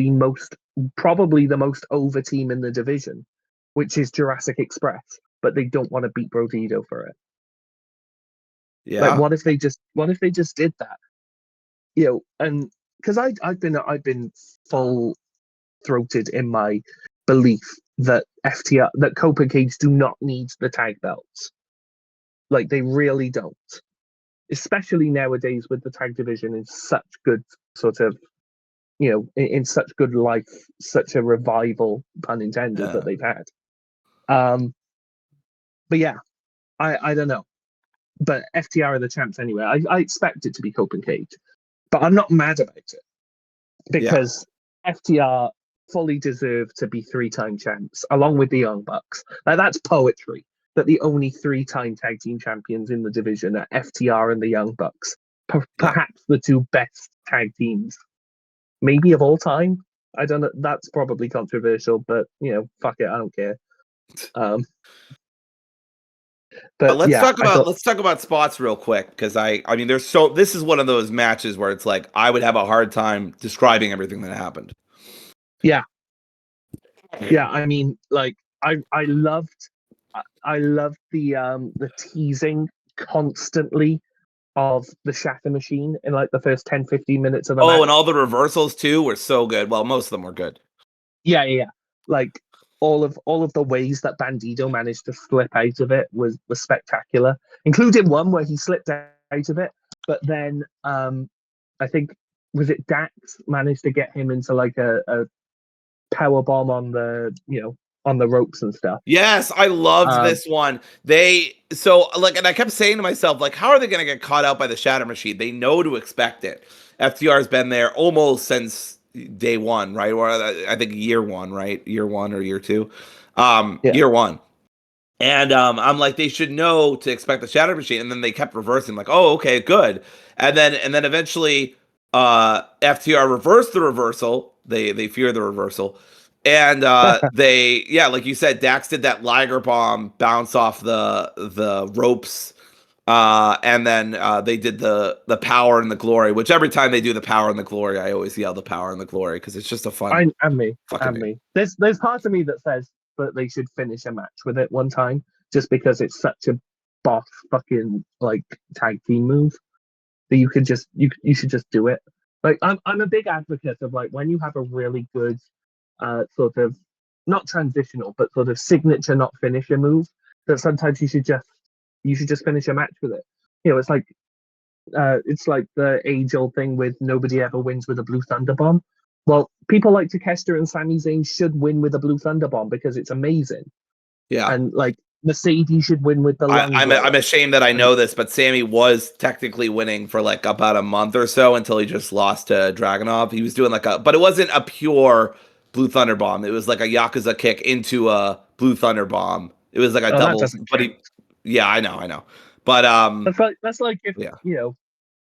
probably the most over team in the division, which is Jurassic Express, but they don't want to beat Brodido for it. Yeah. Like, what if they just did that? And because I've been full throated in my belief that Cope and Cage do not need the tag belts. Like, they really don't. Especially nowadays with the tag division in such good sort of, in such good life, such a revival, pun intended, that they've had. But yeah, I don't know. But FTR are the champs anyway. I expect it to be Cope and Cage, but I'm not mad about it because FTR fully deserve to be 3-time champs along with the Young Bucks. Like, that's poetry that the only 3-time tag team champions in the division are FTR and the Young Bucks. Perhaps the 2 best tag teams, maybe of all time. I don't know. That's probably controversial, but fuck it, I don't care. But let's yeah, talk about spots real quick, because I mean, this is one of those matches where it's like I would have a hard time describing everything that happened. Yeah, I mean, like I loved the teasing constantly of the Shatter Machine in like the first 10-15 minutes of the match. And all the reversals too were so good. Well, most of them were good. Yeah. Like all of the ways that Bandido managed to slip out of it was spectacular, including one where he slipped out of it, but then I think was it Dax managed to get him into like a power bomb on the on the ropes and stuff. Yes, I loved this one. And I kept saying to myself, like, how are they going to get caught out by the Shatter Machine? They know to expect it. FTR's been there almost since day one, right? Or I think year one, right? Year one or year two? Year one. And I'm like, they should know to expect the Shatter Machine. And then they kept reversing, like, oh, okay, good. And then eventually FTR reversed the reversal. They fear the reversal. And like you said, Dax did that Liger bomb bounce off the ropes. And then they did the power and the glory, which every time they do the power and the glory, I always yell the power and the glory, because it's just a fun. Me. There's part of me that says that they should finish a match with it one time, just because it's such a boss fucking like tag team move that you should just do it. Like I'm a big advocate of like when you have a really good sort of not transitional but sort of signature not finisher move, that sometimes you should just finish a match with it. It's like the age-old thing with nobody ever wins with a Blue Thunder Bomb. Well, people like Takeshita and Sami Zayn should win with a Blue Thunder Bomb because it's amazing. Yeah. And like Mercedes should win with the I'm ashamed that I know this, but Sammy was technically winning for like about a month or so until he just lost to Dragunov. He was doing but it wasn't a pure Blue Thunder Bomb. It was like a Yakuza kick into a Blue Thunder Bomb. It was like a double. Yeah, I know. But that's like if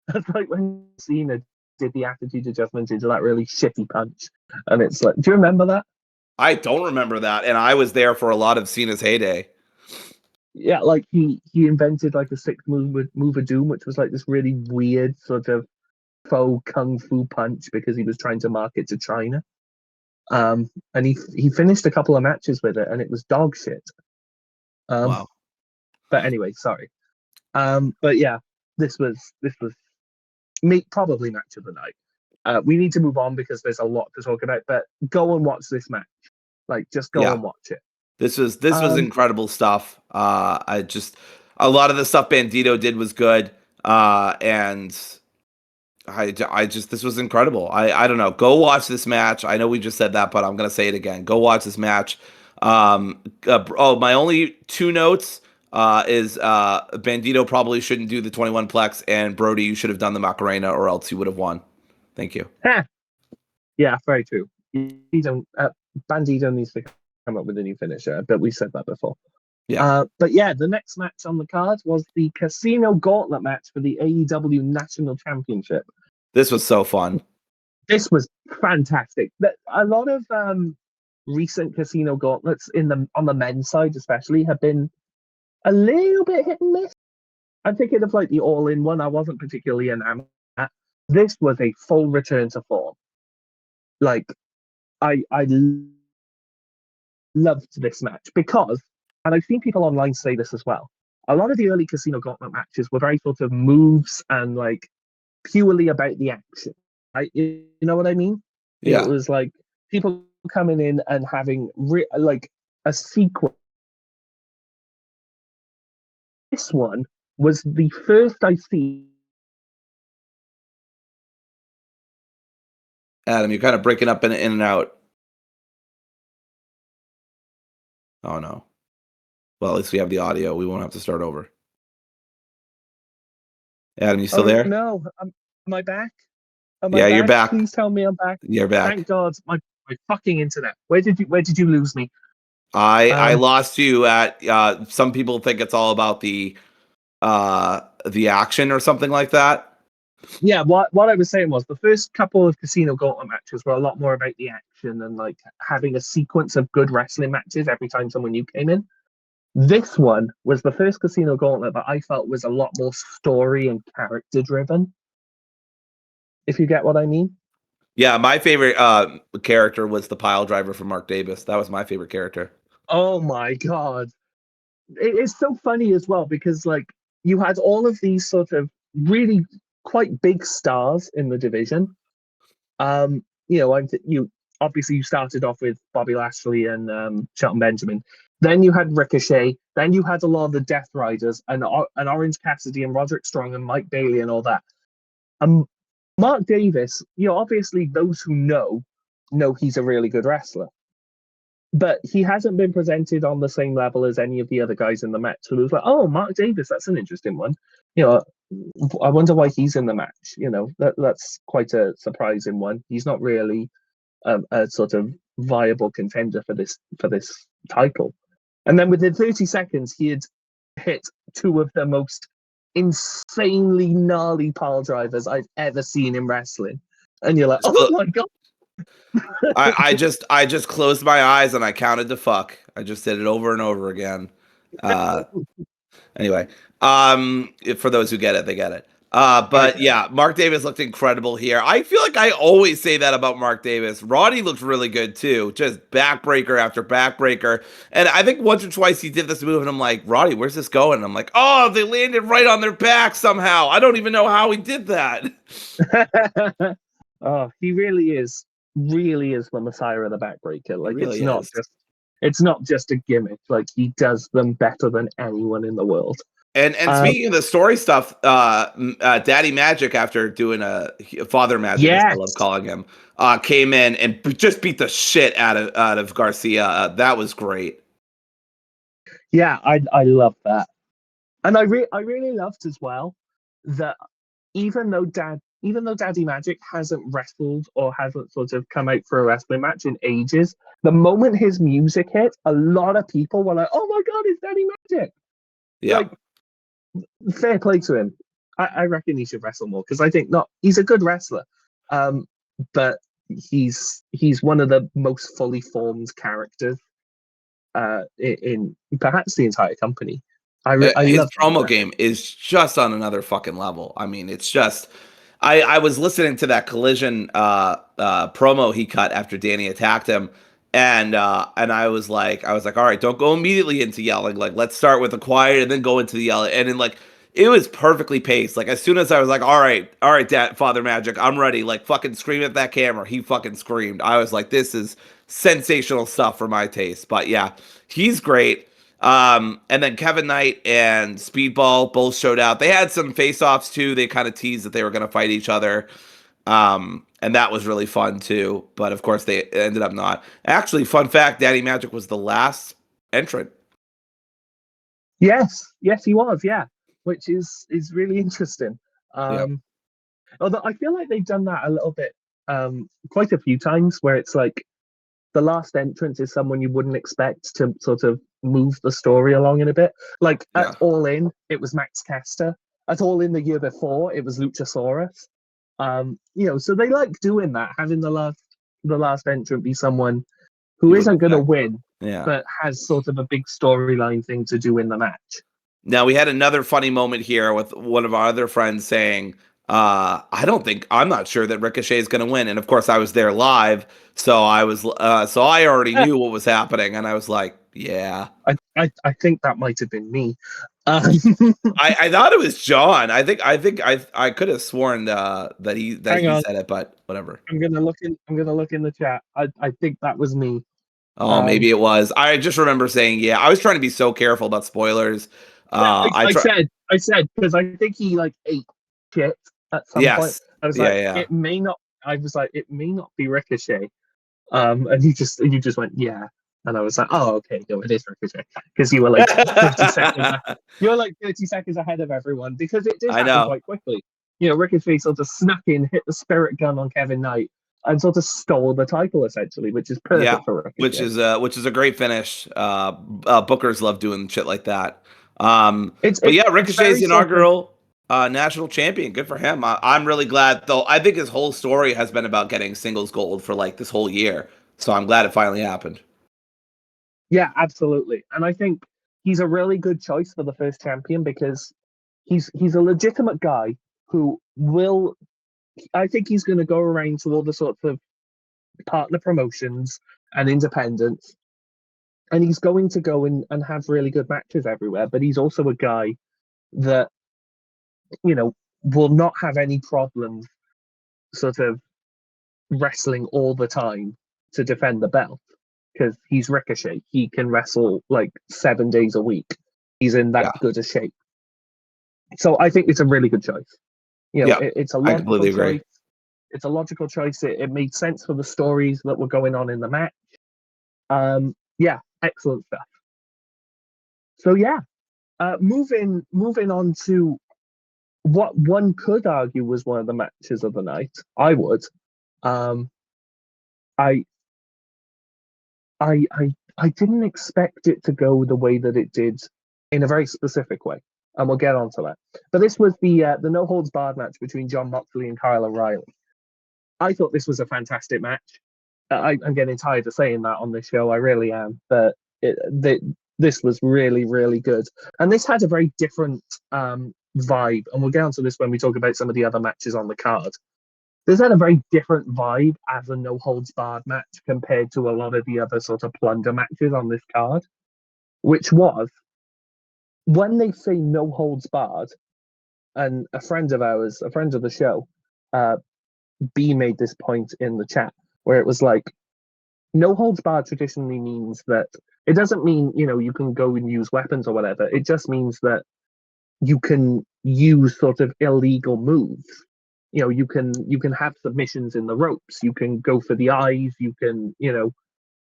that's like when Cena did the attitude adjustment into that really shitty punch, and it's like, do you remember that? I don't remember that, and I was there for a lot of Cena's heyday. Yeah, like he invented like a six move of doom, which was like this really weird sort of faux kung fu punch because he was trying to market to China. And he finished a couple of matches with it, and it was dog shit. Wow. But anyway, sorry. But yeah, this was probably match of the night. We need to move on because there's a lot to talk about. But go and watch this match. Like, just go and watch it. This was incredible stuff. A lot of the stuff Bandido did was good. And this was incredible. I don't know. Go watch this match. I know we just said that, but I'm gonna say it again. Go watch this match. My only two notes is Bandido probably shouldn't do the 21 plex, and Brody, you should have done the Macarena, or else you would have won. Thank you. Yeah, very true. Bandido needs to come up with a new finisher, but we said that before. Yeah. But yeah, the next match on the card was the Casino Gauntlet match for the AEW National Championship. This was so fun. This was fantastic. A lot of recent Casino Gauntlets on the men's side especially have been a little bit hit and miss. I'm thinking of like the All-In one. I wasn't particularly enamored at. This was a full return to form. Like, I loved this match because, and I've seen people online say this as well, a lot of the early Casino Gauntlet matches were very sort of moves and like purely about the action. Right? You know what I mean? Yeah. It was like people coming in and having like a sequence. This one was the first I see. Adam, you're kind of breaking up in and out. Oh no. Well, at least we have the audio. We won't have to start over. Adam, you still there? No. Am I back? You're back. Please tell me I'm back. You're back. Thank God. My fucking internet. Where did you lose me? I lost you at some people think it's all about the action or something like that. Yeah, what I was saying was the first couple of Casino Gauntlet matches were a lot more about the action. action and like having a sequence of good wrestling matches every time someone new came in. This one was the first Casino Gauntlet that I felt was a lot more story and character driven, if you get what I mean. Yeah, my favorite character was the pile driver from Mark Davis. That was my favorite character. Oh my god. It's so funny as well because like you had all of these sort of really quite big stars in the division. You obviously you started off with Bobby Lashley and Shelton Benjamin. Then you had Ricochet. Then you had a lot of the Death Riders and Orange Cassidy and Roderick Strong and Mike Bailey and all that. Mark Davis, obviously those who know he's a really good wrestler. But he hasn't been presented on the same level as any of the other guys in the match. So it was like, oh, Mark Davis, that's an interesting one. I wonder why he's in the match. That's quite a surprising one. He's not really a sort of viable contender for this title. And then within 30 seconds, he had hit two of the most insanely gnarly pile drivers I've ever seen in wrestling. And you're like, oh my god. I just closed my eyes and I counted to fuck. I just did it over and over again. Anyway, for those who get it, they get it. But yeah, Mark Davis looked incredible here. I feel like I always say that about Mark Davis. Roddy looked really good too, just backbreaker after backbreaker. And I think once or twice he did this move, and I'm like, Roddy, where's this going? And I'm like, oh, they landed right on their back somehow. I don't even know how he did that. Oh, he really is the Messiah of the backbreaker. Like really it's not just a gimmick. Like he does them better than anyone in the world. And speaking of the story stuff, Daddy Magic, after doing a Father Magic, as I love calling him, came in and just beat the shit out of Garcia. That was great. Yeah, I love that, and I really loved as well that even though Daddy Magic hasn't wrestled or hasn't sort of come out for a wrestling match in ages, the moment his music hit, a lot of people were like, "Oh my god, it's Daddy Magic!" Yeah. Like, fair play to him. I reckon he should wrestle more because I think he's a good wrestler, but he's one of the most fully formed characters in perhaps the entire company. His promo game is just on another fucking level. I mean, it's just. I was listening to that Collision promo he cut after Danny attacked him, and I was like, all right, don't go immediately into yelling. Like, let's start with the quiet and then go into the yelling. And then like it was perfectly paced. Like as soon as I was like, all right, Dad, Father Magic, I'm ready. Like fucking scream at that camera. He fucking screamed. I was like, this is sensational stuff for my taste. But yeah, he's great. And then Kevin Knight and Speedball both showed out. They had some face-offs too. They kind of teased that they were going to fight each other. And that was really fun too. But of course they ended up not. Actually, fun fact, Daddy Magic was the last entrant. Yes, he was, yeah. Which is really interesting. Although I feel like they've done that a little bit quite a few times where it's like the last entrance is someone you wouldn't expect to sort of move the story along in a bit. Like at All In, it was Max Caster. At All In the year before, it was Luchasaurus. So they like doing that, having the last entrant be someone who isn't going to win, but has sort of a big storyline thing to do in the match. Now we had another funny moment here with one of our other friends saying, I'm not sure that Ricochet is going to win. And of course I was there live. So I already knew what was happening. And I was like, yeah, I think that might've been me. I thought it was John. I could have sworn that he said it, but whatever. I'm going to look in the chat. I think that was me. Oh, maybe it was. I just remember saying, yeah, I was trying to be so careful about spoilers. I said, because I think he like ate shit at some point. I was like, it may not. I was like, it may not be Ricochet. And you just went, yeah. And I was like, oh, okay, no, it is Ricochet because you were like 30 seconds. You were like 30 seconds ahead of everyone because it did happen quite quickly. Ricochet sort of snuck in, hit the spirit gun on Kevin Knight, and sort of stole the title essentially, which is perfect for Ricochet. Which is a great finish. Bookers love doing shit like that. Ricochet's the inaugural national champion. Good for him. I'm really glad, though. I think his whole story has been about getting singles gold for like this whole year. So I'm glad it finally happened. Yeah, absolutely. And I think he's a really good choice for the first champion because he's a legitimate guy who will. I think he's going to go around to all the sorts of partner promotions and independents, and he's going to go and have really good matches everywhere. But he's also a guy that, will not have any problems sort of wrestling all the time to defend the belt because he's Ricochet. He can wrestle like 7 days a week. He's in that good a shape. So I think it's a really good choice. It's a I completely logical agree. choice. It's a logical choice. It made sense for the stories that were going on in the match. Excellent stuff. So moving on to what one could argue was one of the matches of the night. I would. I I didn't expect it to go the way that it did in a very specific way, and we'll get onto that. But this was the no holds barred match between Jon Moxley and Kyle O'Reilly. I thought this was a fantastic match. I'm getting tired of saying that on this show. I really am, but this was really, really good, and this had a very different vibe. And we'll get onto this when we talk about some of the other matches on the card. This had a very different vibe as a no holds barred match compared to a lot of the other sort of plunder matches on this card, which was when they say no holds barred, and a friend of ours, a friend of the show, B made this point in the chat where it was like, no holds barred traditionally means that it doesn't mean, you can go and use weapons or whatever. It just means that you can use sort of illegal moves. You can have submissions in the ropes. You can go for the eyes. You can,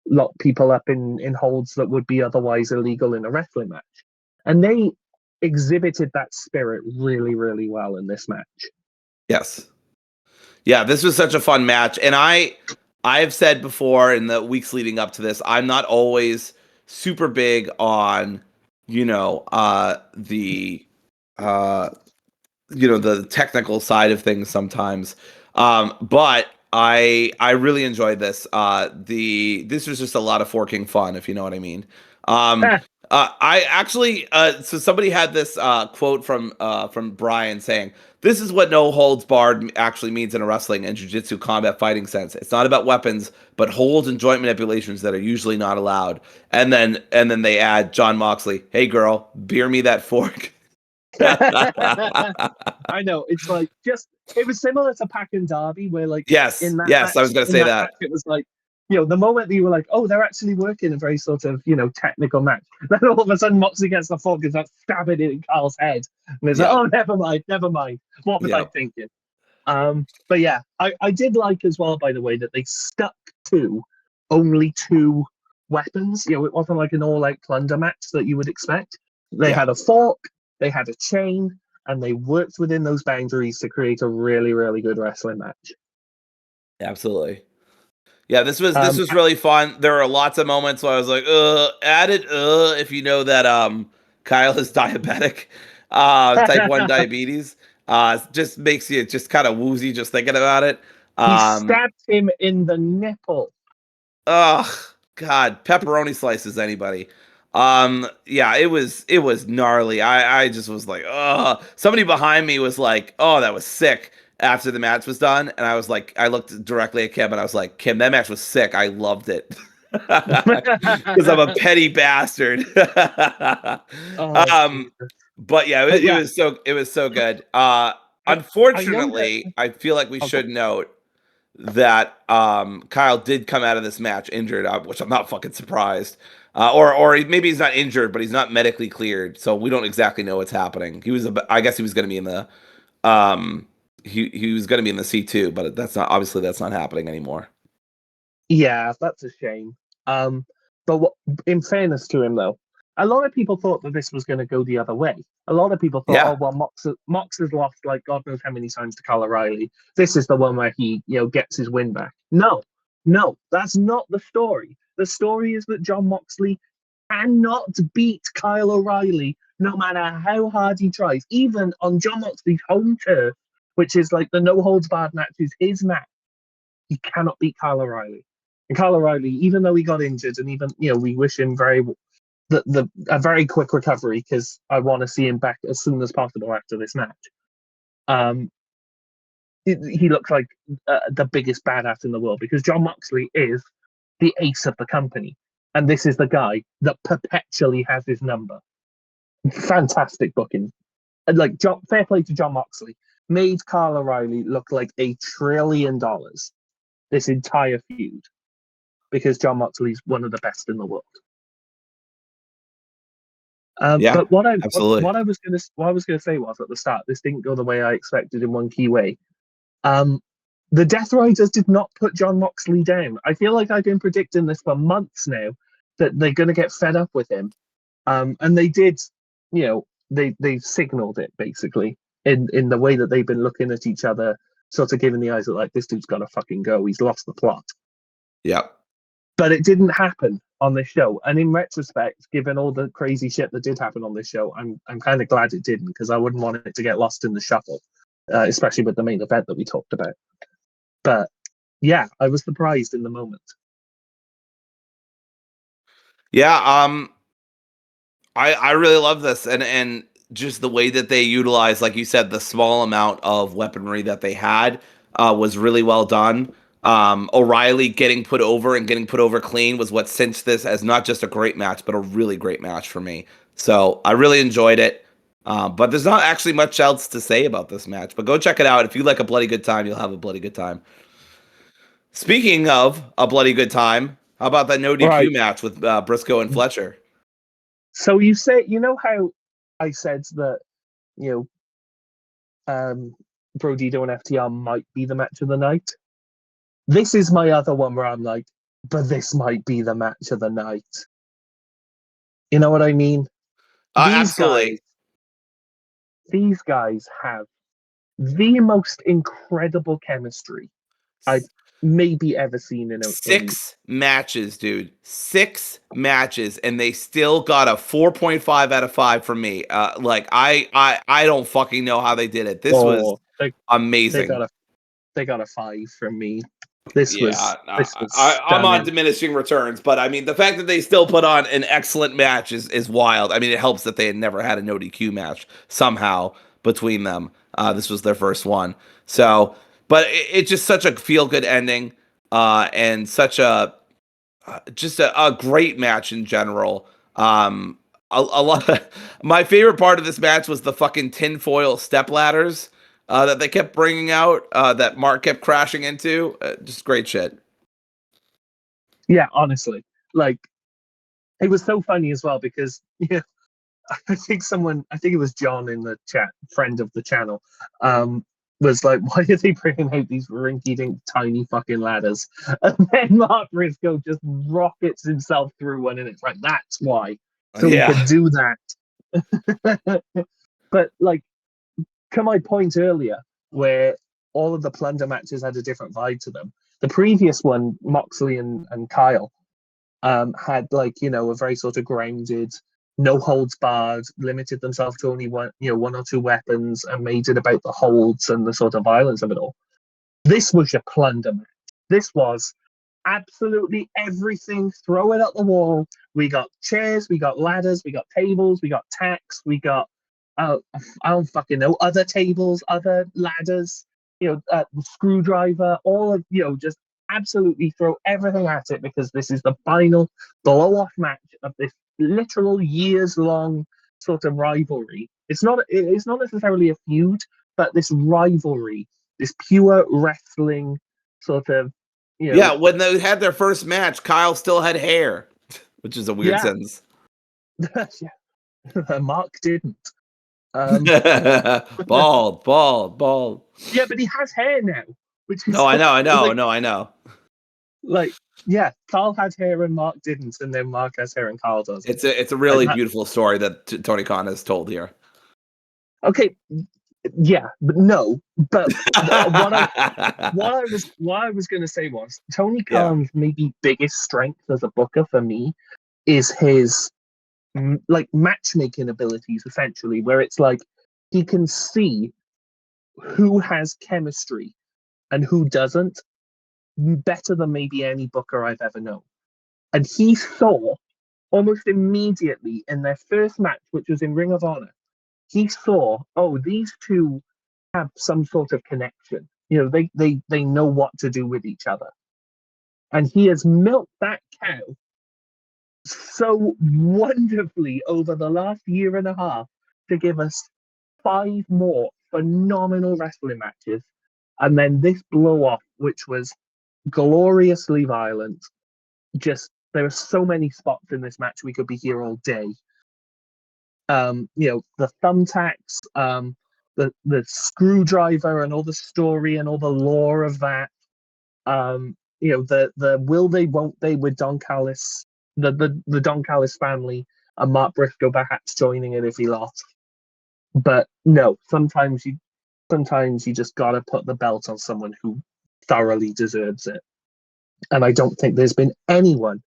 lock people up in holds that would be otherwise illegal in a wrestling match. And they exhibited that spirit really, really well in this match. Yes. Yeah, this was such a fun match. And I've said before in the weeks leading up to this, I'm not always super big on, the technical side of things sometimes. But I really enjoyed this. This was just a lot of forking fun, if you know what I mean. I actually so somebody had this quote from Brian saying, "This is what no holds barred actually means in a wrestling and jiu-jitsu combat fighting sense. It's not about weapons, but holds and joint manipulations that are usually not allowed." And then they add Jon Moxley, "Hey girl, beer me that fork." I know, it's like it was similar to Pac and Darby where like yes, in that match, I was gonna say that. Match, it was like, the moment that you were like, oh, they're actually working a very sort of, technical match. Then all of a sudden Moxley gets the fork and starts stabbing it in Carl's head. And it's like, oh, never mind. What was I thinking? But yeah, I did like as well, by the way, that they stuck to only 2 weapons. It wasn't like an all-out plunder match that you would expect. They had a fork, they had a chain, and they worked within those boundaries to create a really, really good wrestling match. Absolutely. Yeah, this was really fun. There were lots of moments where I was like, added if you know that Kyle is diabetic, type 1 diabetes. Just makes you just kind of woozy just thinking about it. He stabbed him in the nipple. Oh God, pepperoni slices, anybody. Yeah, it was gnarly. I just was like, oh. Somebody behind me was like, oh, that was sick after the match was done. And I was like, I looked directly at Kim and I was like, Kim, that match was sick. I loved it. Because I'm a petty bastard. But yeah, it was so good. Unfortunately, I feel like we should note that Kyle did come out of this match injured, which I'm not fucking surprised. Or maybe he's not injured, but he's not medically cleared, so we don't exactly know what's happening. I guess he was going to be in the he was going to be in the C2, but that's not happening anymore. Yeah, that's a shame. But in fairness to him, though, a lot of people thought that this was going to go the other way. A lot of people thought, oh, well, Mox has lost like God knows how many times to Kyle O'Reilly. This is the one where he, gets his win back. No, that's not the story. The story is that Jon Moxley cannot beat Kyle O'Reilly no matter how hard he tries. Even on Jon Moxley's home turf, which is like the no holds barred match is his match, he cannot beat Kyle O'Reilly. And Kyle O'Reilly, even though he got injured, and even we wish him a very quick recovery because I want to see him back as soon as possible after this match. He looks like the biggest badass in the world because Jon Moxley is the ace of the company, and this is the guy that perpetually has his number. Fantastic booking. And fair play to Jon Moxley. Made Kyle O'Reilly look like $1 trillion this entire feud because Jon Moxley's one of the best in the world. But what I was gonna say was at the start, this didn't go the way I expected in one key way. The Death Riders did not put Jon Moxley down. I feel like I've been predicting this for months now that they're going to get fed up with him, and they did. They signaled it basically in the way that they've been looking at each other, sort of giving the eyes that this dude's got to fucking go. He's lost the plot. Yeah. But it didn't happen on this show, and in retrospect, given all the crazy shit that did happen on this show, I'm kind of glad it didn't because I wouldn't want it to get lost in the shuffle, especially with the main event that we talked about. But yeah, I was surprised in the moment. Yeah, I really love this, and just the way that they utilize, like you said, the small amount of weaponry that they had was really well done. O'Reilly getting put over clean was what cinched this as not just a great match, but a really great match for me. So I really enjoyed it. But there's not actually much else to say about this match. But go check it out. If you like a bloody good time, you'll have a bloody good time. Speaking of a bloody good time, how about that no DQ match with Briscoe and Fletcher? So you how I said that Brodido and FTR might be the match of the night? This is my other one where I'm like, but this might be the match of the night. You know what I mean? Absolutely. These guys have the most incredible chemistry I've maybe ever seen in 6 matches, dude. 6 matches, and they still got a 4.5 out of 5 from me. I don't fucking know how they did it. This was amazing. They got a 5 from me. This was I'm on diminishing returns, but I mean the fact that they still put on an excellent match is wild. I mean, it helps that they had never had a no DQ match somehow between them. This was their first one. So, but it's just such a feel good ending, and such a great match in general. A lot of, my favorite part of this match was the fucking tinfoil step ladders that they kept bringing out, that Mark kept crashing into. Just great shit. Yeah, honestly, it was so funny as well because I think it was John in the chat, friend of the channel, was like, why are they bringing out these rinky-dink tiny fucking ladders? And then Mark Briscoe just rockets himself through one, and it's like, that's why. So he could do that. But to my point earlier, where all of the plunder matches had a different vibe to them, the previous one, Moxley and Kyle, had a very sort of grounded, no holds barred, limited themselves to only one or two weapons, and made it about the holds and the sort of violence of it all. This was your plunder match. This was absolutely everything. Throw it at the wall. We got chairs, we got ladders, we got tables, we got tacks, we got I don't fucking know, other tables, other ladders, the screwdriver, all of just absolutely throw everything at it because this is the final blow-off match of this literal years-long sort of rivalry. It's not necessarily a feud, but this rivalry, this pure wrestling sort of. Yeah, when they had their first match, Kyle still had hair, which is a weird sentence. Mark didn't. Bald. Yeah, but he has hair now. Which is I know. Carl had hair and Mark didn't, and then Mark has hair and Carl doesn't. It's a really beautiful story that Tony Khan has told here. Okay, yeah, but no. But what I was going to say was Tony Khan's maybe biggest strength as a booker for me is his matchmaking abilities, essentially, where it's he can see who has chemistry and who doesn't, better than maybe any booker I've ever known. And he saw almost immediately in their first match, which was in Ring of Honor, he saw, oh, these two have some sort of connection. You know, they know what to do with each other. And he has milked that cow so wonderfully over the last year and a half to give us 5 more phenomenal wrestling matches. And then this blow off, which was gloriously violent. Just there are so many spots in this match we could be here all day. You know, the thumbtacks, the screwdriver, and all the story and all the lore of that. You know, the will they, won't they with Don Callis, the Don Callis family, and Mark Briscoe perhaps joining it if he lost. But no, sometimes you just gotta put the belt on someone who thoroughly deserves it. And I don't think there's been anyone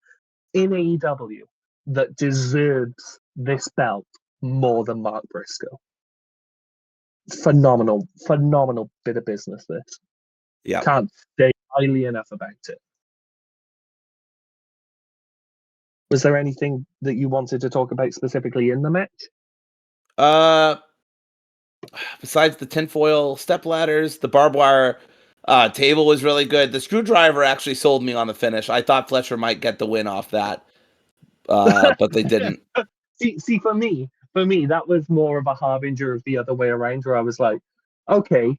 in AEW that deserves this belt more than Mark Briscoe. Phenomenal bit of business, this. Yeah. Can't say highly enough about it. Was there anything that you wanted to talk about specifically in the match? Besides the tinfoil step ladders, the barbed wire table was really good. The screwdriver actually sold me on the finish. I thought Fletcher might get the win off that, but they didn't. See, for me, that was more of a harbinger of the other way around, where I was like, okay,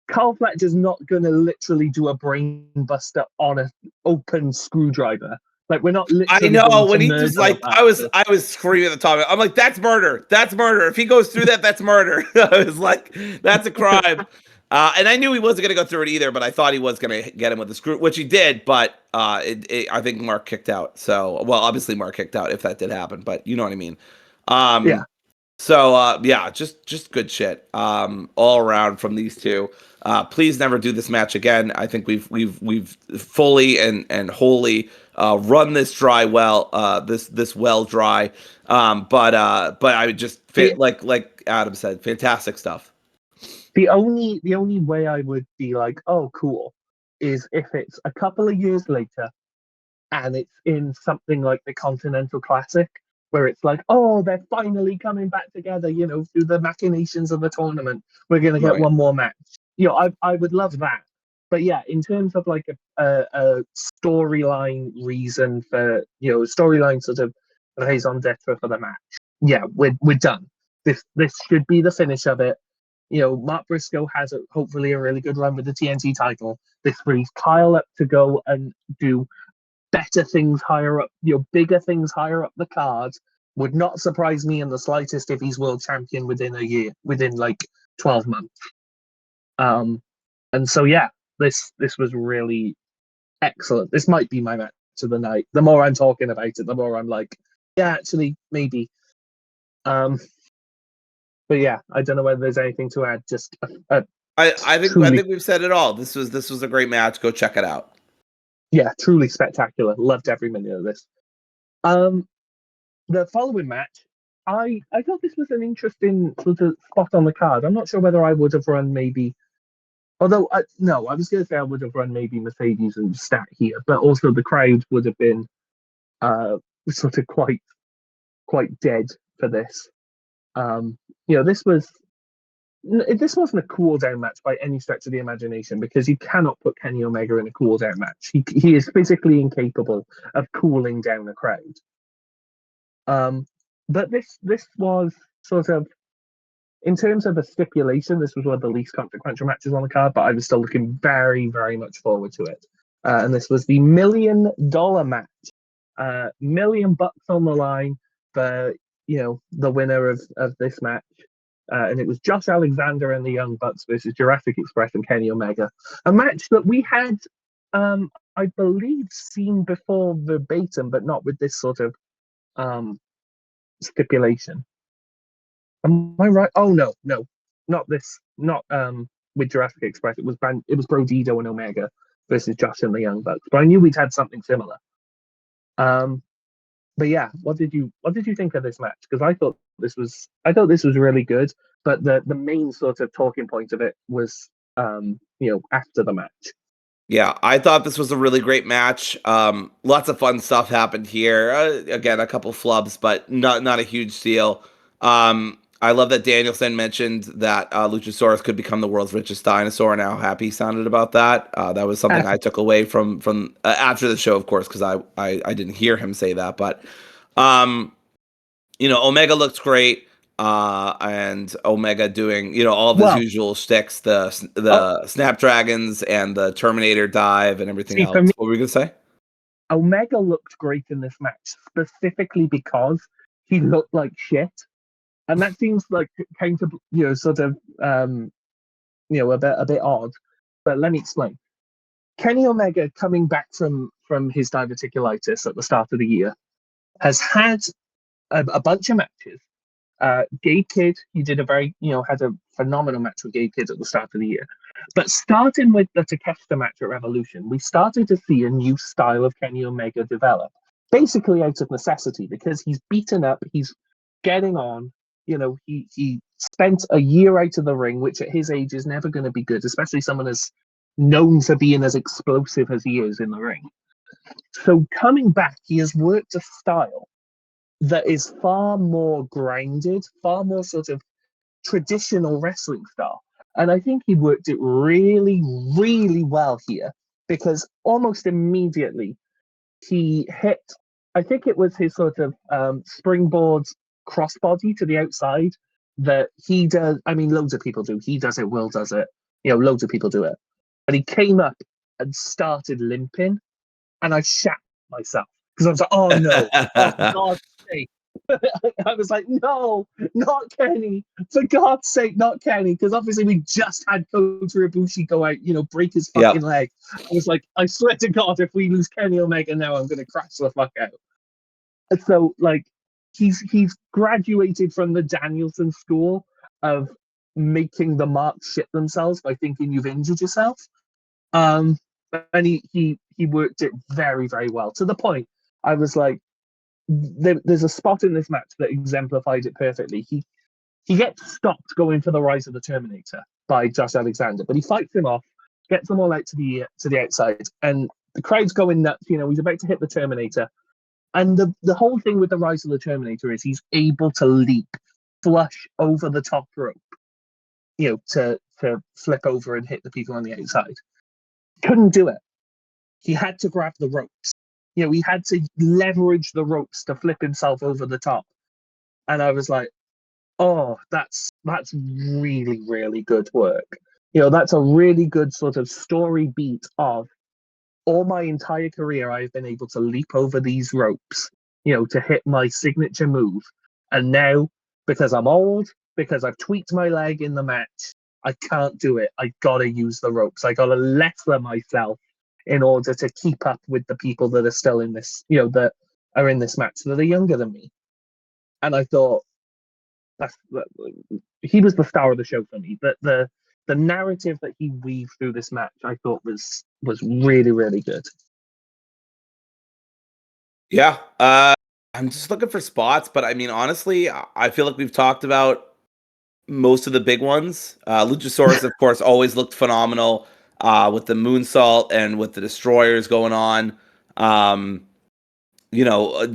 Carl Fletcher's not going to literally do a brain buster on an open screwdriver. Like, we're not literally. I know going when to he just murder I was screaming at the top. I'm like, that's murder. That's murder. If he goes through that, that's murder. I was like, that's a crime. And I knew he wasn't going to go through it either, but I thought he was going to get him with the screw, which he did. But I think Mark kicked out. So, well, obviously Mark kicked out if that did happen, but you know what I mean. Yeah. So yeah, just good shit all around from these two. Please never do this match again. I think we've fully and wholly run this dry well, this well dry. But I would just like Adam said, fantastic stuff. The only way I would be like, oh, cool, is if it's a couple of years later and it's in something like the Continental Classic, where it's like, oh, they're finally coming back together, you know, through the machinations of the tournament. We're going to get one more match. You know, I would love that. But yeah, in terms of like a storyline reason for, you know, storyline sort of raison d'etre for the match, yeah, we're done. This should be the finish of it. You know, Mark Briscoe has hopefully a really good run with the TNT title. This frees Kyle up to go and do better things higher up, you know, bigger things higher up the card. Would not surprise me in the slightest if he's world champion within a year, within like 12 months. And so yeah, this was really excellent. This might be my match of the night. The more I'm talking about it, the more I'm like, yeah, actually, maybe. But yeah, I don't know whether there's anything to add. Just I think we've said it all. This was a great match. Go check it out. Yeah, truly spectacular. Loved every minute of this. The following match, I thought this was an interesting sort of spot on the card. I'm not sure whether I would have run maybe, although I was going to say I would have run maybe Mercedes and Stat here, but also the crowd would have been sort of quite dead for this. You know, this wasn't a cool down match by any stretch of the imagination, because you cannot put Kenny Omega in a cool down match. He is physically incapable of cooling down a crowd. But this was sort of, in terms of a stipulation, this was one of the least consequential matches on the card, but I was still looking very, very much forward to it. And this was the $1 million match. $1 million on the line for, you know, the winner of this match. And it was Josh Alexander and the Young Bucks versus Jurassic Express and Kenny Omega. A match that we had, I believe, seen before verbatim, but not with this sort of stipulation. Am I right? Oh no, not this. Not with Jurassic Express. It was Brodido and Omega versus Josh and the Young Bucks. But I knew we'd had something similar. But yeah, what did you think of this match? Because I thought this was really good. But the main sort of talking point of it was, you know, after the match. Yeah, I thought this was a really great match. Lots of fun stuff happened here. Again, a couple flubs, but not a huge deal. I love that Danielson mentioned that Luchasaurus could become the world's richest dinosaur, and how happy he sounded about that. That was something I took away from after the show, of course, because I didn't hear him say that. But Omega looks great. And Omega doing, all of his usual shticks, the Snapdragons and the Terminator dive and everything See, else. for me, What were we gonna say? Omega looked great in this match, specifically because he looked like shit. And that seems like kind of, sort of, a bit odd. But let me explain. Kenny Omega, coming back from his diverticulitis at the start of the year, has had a bunch of matches. Gay Kid, he did had a phenomenal match with Gay Kid at the start of the year. But starting with the Takeshita match at Revolution, we started to see a new style of Kenny Omega develop, basically out of necessity, because he's beaten up, he's getting on. He spent a year out of the ring, which at his age is never going to be good, especially someone as known for being as explosive as he is in the ring. So coming back, he has worked a style that is far more grounded, far more sort of traditional wrestling style. And I think he worked it really, really well here, because almost immediately he hit, I think it was his sort of springboard crossbody to the outside that he does. I mean, loads of people do. He does it, Will does it. Loads of people do it. But he came up and started limping, and I shat myself because I was like, oh no, oh, for God's sake. I was like, no, not Kenny. For God's sake, not Kenny. Because obviously we just had Kota Ibushi go out, break his fucking leg. I was like, I swear to God, if we lose Kenny Omega now, I'm going to crash the fuck out. And so, he's graduated from the Danielson school of making the marks shit themselves by thinking you've injured yourself. And he worked it very, very well, to the point I was like, there's a spot in this match that exemplified it perfectly. He gets stopped going for the Rise of the Terminator by Josh Alexander, but he fights him off, gets them all out to the outside, and the crowd's going nuts. He's about to hit the Terminator, and the whole thing with the Rise of the Terminator is he's able to leap flush over the top rope, to flip over and hit the people on the outside. Couldn't do it. He had to grab the ropes. He had to leverage the ropes to flip himself over the top. And I was like, oh, that's really, really good work. That's a really good sort of story beat of all my entire career. I've been able to leap over these ropes, to hit my signature move. And now, because I'm old, because I've tweaked my leg in the match, I can't do it. I gotta use the ropes. I gotta letter myself in order to keep up with the people that are still in this, that are in this match that are younger than me. And I thought he was the star of the show for me. But the narrative that he weaved through this match, I thought was really, really good. Yeah, I'm just looking for spots, but I mean, honestly, I feel like we've talked about most of the big ones. Luchasaurus, of course, always looked phenomenal with the moonsault and with the destroyers going on.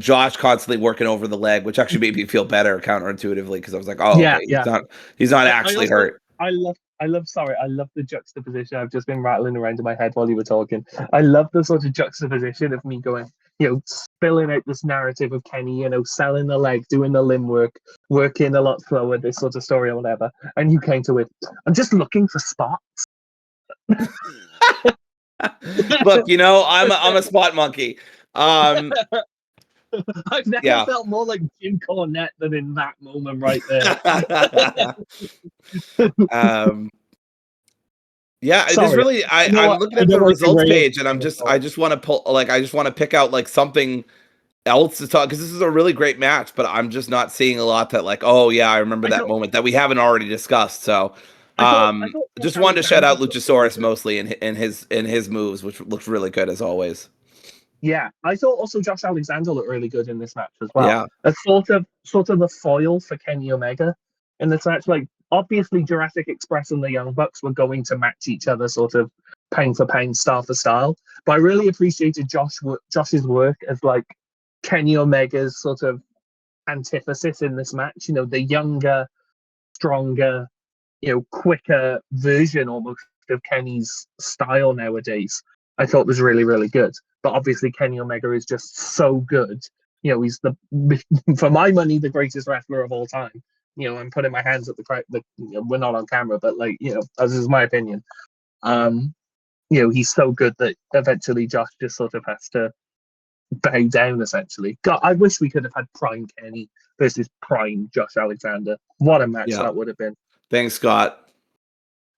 Josh constantly working over the leg, which actually made me feel better counterintuitively, because I was like, oh, okay, he's not actually hurt. I love the juxtaposition. I've just been rattling around in my head while you were talking. I love the sort of juxtaposition of me going, spilling out this narrative of Kenny, selling the leg, doing the limb work, working a lot slower, this sort of story or whatever. And you came to it, I'm just looking for spots. Look, I'm a spot monkey. I've never felt more like Jim Cornette than in that moment right there. Yeah, there's really I'm looking at the results page, and I just want to pull, I just want to pick out something else to talk, because this is a really great match, but I'm just not seeing a lot that I remember that moment that we haven't already discussed. So I just wanted to shout out Luchasaurus mostly in his moves, which looks really good as always. Yeah, I thought also Josh Alexander looked really good in this match as well. Yeah, a sort of the foil for Kenny Omega in this match. obviously Jurassic Express and the Young Bucks were going to match each other sort of pound for pound, style for style. But I really appreciated Josh's work as like Kenny Omega's sort of antithesis in this match. You know, the younger, stronger, you know, quicker version almost of Kenny's style nowadays. I thought was really, really good. But obviously Kenny Omega is just so good. You know, he's the for my money the greatest wrestler of all time. You know, I'm putting my hands at the crowd. You know, we're not on camera, but like, you know, as is my opinion. You know, he's so good that eventually Josh just sort of has to bow down. Essentially, God, I wish we could have had Prime Kenny versus Prime Josh Alexander. What a match that would have been. Thanks, Scott.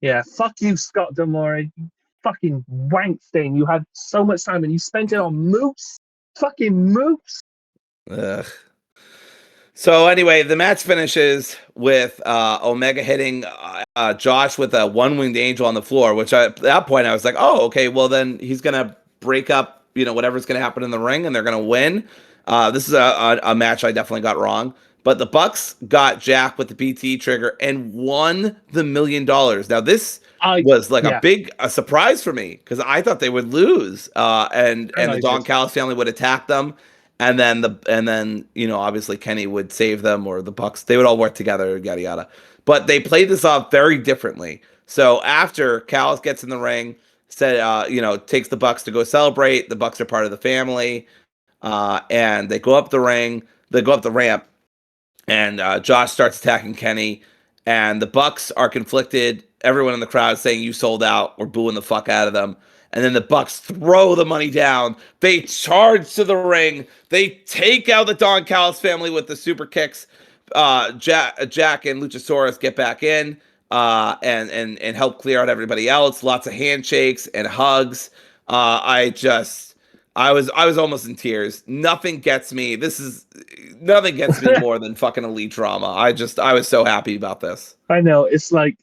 Yeah, fuck you, Scott D'Amore. Fucking wank stain. You had so much time and you spent it on Moose. Fucking Moose. Ugh. So anyway, the match finishes with Omega hitting Josh with a one-winged angel on the floor, which at that point I was like, oh, okay, well then he's going to break up, you know, whatever's going to happen in the ring and they're going to win. This is a match I definitely got wrong. But the Bucks got Jack with the PT trigger and won the $1 million. Now this was like a surprise for me because I thought they would lose and the Don Callis family would attack them. And then you know, obviously Kenny would save them, or the Bucks, they would all work together, yada yada. But they played this off very differently. So after Callis gets in the ring, said you know, takes the Bucks to go celebrate. The Bucks are part of the family, and they go up the ramp, and Josh starts attacking Kenny, and the Bucks are conflicted. Everyone in the crowd saying you sold out, or booing the fuck out of them. And then the Bucks throw the money down. They charge to the ring. They take out the Don Callis family with the super kicks. Jack and Luchasaurus get back in and help clear out everybody else. Lots of handshakes and hugs. I was almost in tears. Nothing gets me more than fucking elite drama. I was so happy about this. I know, it's like,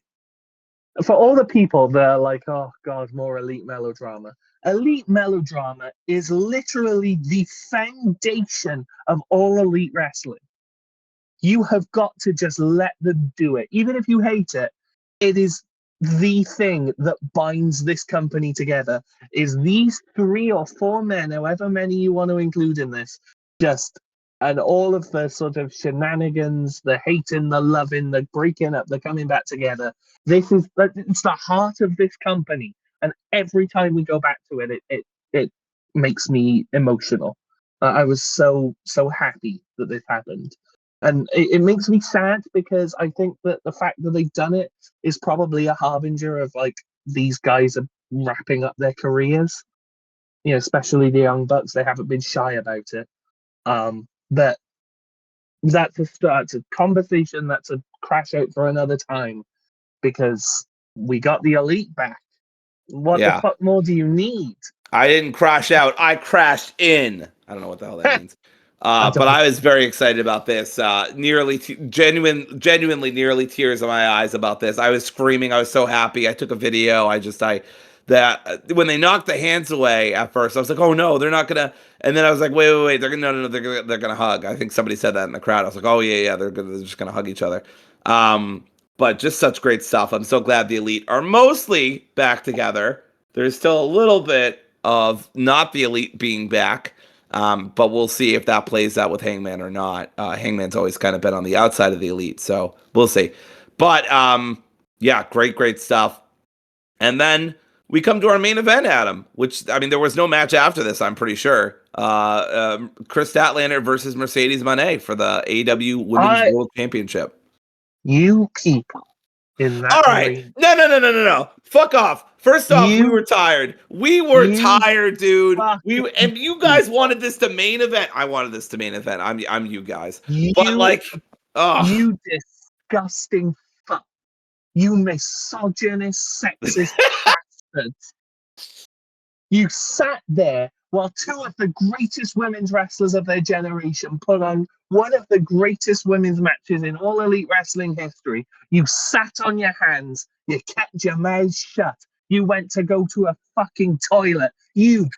for all the people that are like, oh God, more elite melodrama. Elite melodrama is literally the foundation of all elite wrestling. You have got to just let them do it. Even if you hate it, it is the thing that binds this company together, is these 3 or 4 men, however many you want to include in this, and all of the sort of shenanigans, the hating, the loving, the breaking up, the coming back together. It's the heart of this company. And every time we go back to it makes me emotional. I was so happy that this happened. And it makes me sad because I think that the fact that they've done it is probably a harbinger of like, these guys are wrapping up their careers. You know, especially the Young Bucks. They haven't been shy about it. But that's a conversation that's a crash out for another time, because we got the elite back. What the fuck more do you need? I didn't crash out. I crashed in. I don't know what the hell that means. But I was very excited about this. Genuinely nearly tears in my eyes about this. I was screaming. I was so happy. I took a video. When they knocked the hands away at first, I was like, oh no, they're not gonna. And then I was like, wait, they're gonna hug. I think somebody said that in the crowd. I was like, oh yeah, they're just gonna hug each other. But just such great stuff. I'm so glad the Elite are mostly back together. There's still a little bit of not the Elite being back, but we'll see if that plays out with Hangman or not. Hangman's always kind of been on the outside of the Elite, so we'll see. But yeah, great stuff. And then we come to our main event, Adam, which, I mean, there was no match after this, I'm pretty sure. Chris Statlander versus Mercedes Moné for the AEW Women's World Championship. You people in that All right. arena. No. Fuck off. First off, we were tired. We were tired, dude. And you guys wanted this to main event. I wanted this to main event. I'm you guys. But like, you disgusting fuck. You misogynist, sexist bastards. You sat there while 2 of the greatest women's wrestlers of their generation put on one of the greatest women's matches in all elite wrestling history. You sat on your hands. You kept your mouth shut. You went to go to a fucking toilet. You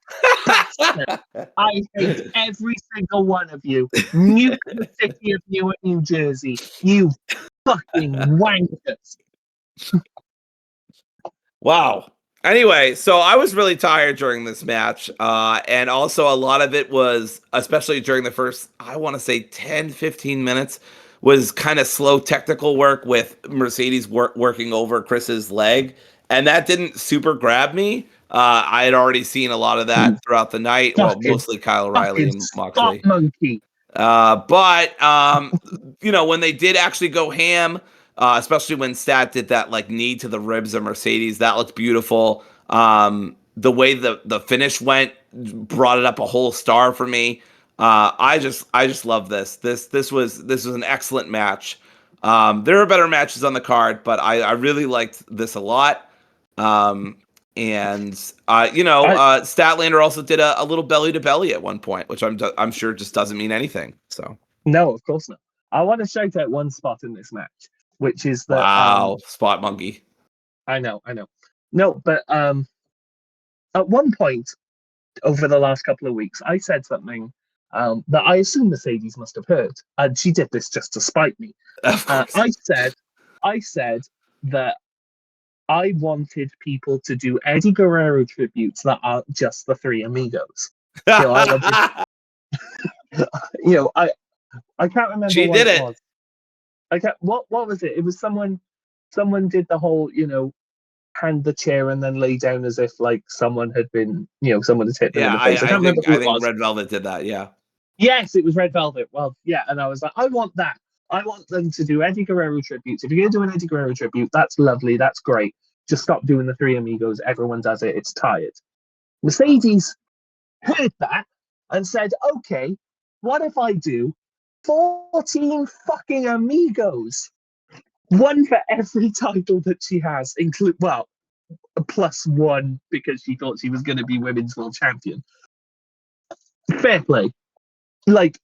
bastard. I hate every single one of you. Nuke the city of Newark, New Jersey. You Fucking wankers. Wow. Anyway, so I was really tired during this match. And also a lot of it was, especially during the first, I want to say 10, 15 minutes, was kind of slow technical work with Mercedes working over Chris's leg. And that didn't super grab me. I had already seen a lot of that throughout the night. Well, mostly Kyle O'Reilly and Moxley. Monkey. But when they did actually go ham, especially when Stat did that like knee to the ribs of Mercedes, that looked beautiful. The way the finish went brought it up a whole star for me. I just love this. This was an excellent match. There are better matches on the card, but I really liked this a lot. Statlander also did a little belly to belly at one point, which I'm sure just doesn't mean anything. So no, of course not. I want to shout out one spot in this match, which is that spot monkey. I know. No, but at one point over the last couple of weeks, I said something that I assume Mercedes must have heard, and she did this just to spite me. I said that I wanted people to do Eddie Guerrero tributes that aren't just the Three Amigos. I can't remember. She did it. I can't. What was it? It was someone did the whole hand the chair and then lay down as if like someone had been someone had hit them in the face. I think Red Velvet did that. Yeah. Yes, it was Red Velvet. Well, yeah, and I was like, I want that. I want them to do Eddie Guerrero tributes. If you're going to do an Eddie Guerrero tribute, that's lovely. That's great. Just stop doing the Three Amigos. Everyone does it. It's tired. Mercedes heard that and said, okay, what if I do 14 fucking Amigos? One for every title that she has, plus one because she thought she was going to be Women's World Champion. Fair play. Like,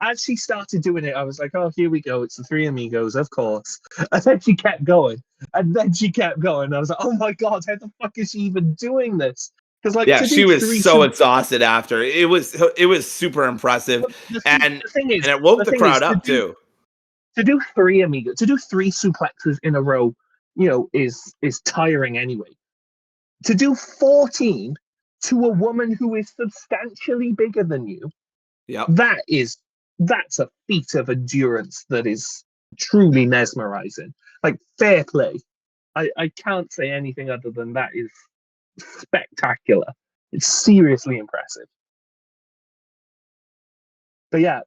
as she started doing it, I was like, oh, here we go. It's the Three Amigos, of course. And then she kept going. And then she kept going. I was like, oh my God, how the fuck is she even doing this? Because she was so exhausted after. It was super impressive. And it woke the crowd up too. To do three Amigos, to do three suplexes in a row, is tiring anyway. To do 14 to a woman who is substantially bigger than you, that's a feat of endurance that is truly mesmerizing. Like, fair play. I can't say anything other than that is spectacular. It's seriously impressive. But yeah.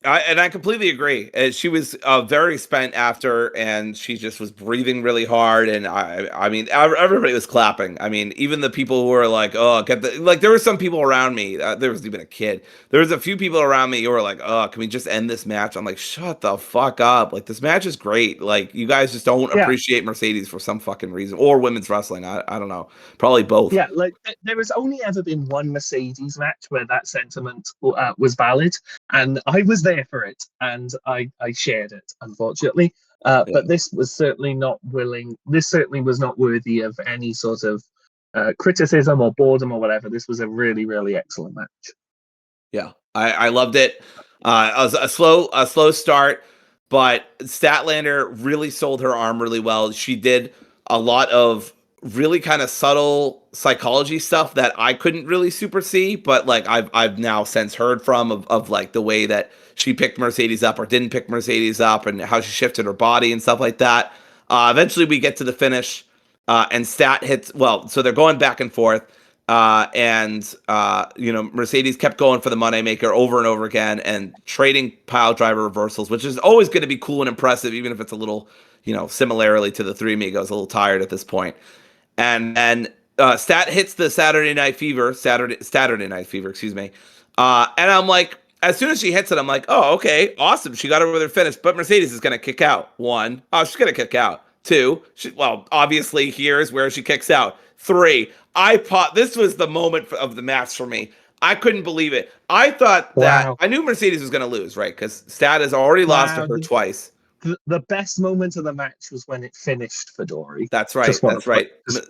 I completely agree. She was very spent after, and she just was breathing really hard. And I mean, everybody was clapping. I mean, even the people who were like, "Oh, there were some people around me. There was even a kid. There was a few people around me who were like, "Oh, can we just end this match?" I'm like, "Shut the fuck up! Like, this match is great. Like, you guys just don't appreciate Mercedes for some fucking reason, or women's wrestling. I don't know. Probably both." Yeah, like there has only ever been one Mercedes match where that sentiment was valid, and I was there for it, and I shared it, unfortunately. But this was certainly not willing. This certainly was not worthy of any sort of criticism or boredom or whatever. This was a really, really excellent match. Yeah, I loved it. It was a slow start, but Statlander really sold her arm really well. She did a lot of really kind of subtle psychology stuff that I couldn't really super see, but like I've now since heard from of like the way that she picked Mercedes up or didn't pick Mercedes up and how she shifted her body and stuff like that. Eventually we get to the finish and Stat hits, so they're going back and forth. Mercedes kept going for the Moneymaker over and over again and trading pile driver reversals, which is always going to be cool and impressive, even if it's a little, similarly to the Three Amigos, a little tired at this point. And Stat hits the Saturday Night Fever, excuse me. And I'm like, as soon as she hits it, I'm like, oh, okay, awesome. She got her with her finish, but Mercedes is going to kick out. 1, she's going to kick out. 2, obviously here's where she kicks out. 3, this was the moment of the match for me. I couldn't believe it. I thought that I knew Mercedes was going to lose, right? Because Stat has already lost to her twice. The best moment of the match was when it finised for Dory. That's right.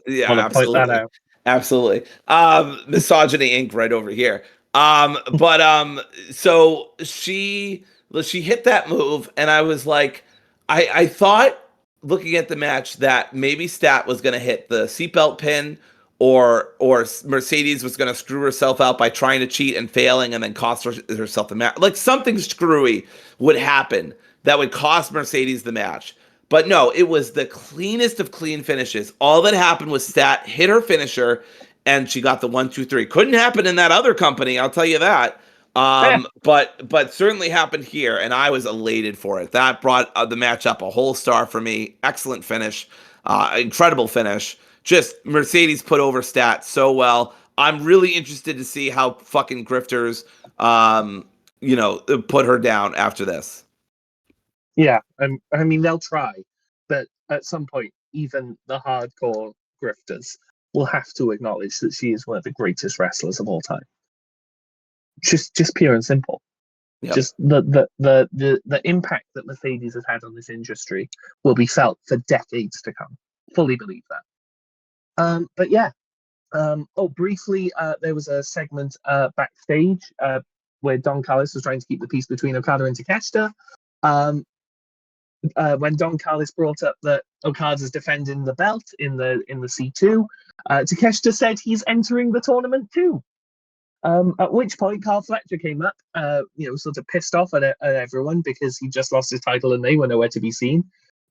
Yeah, absolutely. Point that out. Absolutely. Misogyny Inc. right over here. So she she hit that move, and I was like, I thought looking at the match that maybe Stat was going to hit the seatbelt pin, or Mercedes was going to screw herself out by trying to cheat and failing, and then cost herself the match. Like something screwy would happen that would cost Mercedes the match. But no, it was the cleanest of clean finishes. All that happened was Stat hit her finisher, and she got the 1, 2, 3. Couldn't happen in that other company, I'll tell you that. But certainly happened here, and I was elated for it. That brought the match up a whole star for me. Excellent finish, incredible finish. Just Mercedes put over Stat so well. I'm really interested to see how fucking grifters, put her down after this. Yeah, I mean they'll try, but at some point, even the hardcore grifters will have to acknowledge that she is one of the greatest wrestlers of all time. Just pure and simple. Yep. Just the impact that Mercedes has had on this industry will be felt for decades to come. Fully believe that. But yeah. Briefly, there was a segment backstage where Don Callis was trying to keep the peace between Okada and Takeshita. When Don Callis brought up that Okada's defending the belt in the C2, Takeshita said he's entering the tournament too. At which point, Carl Fletcher came up, sort of pissed off at everyone because he just lost his title and they were nowhere to be seen.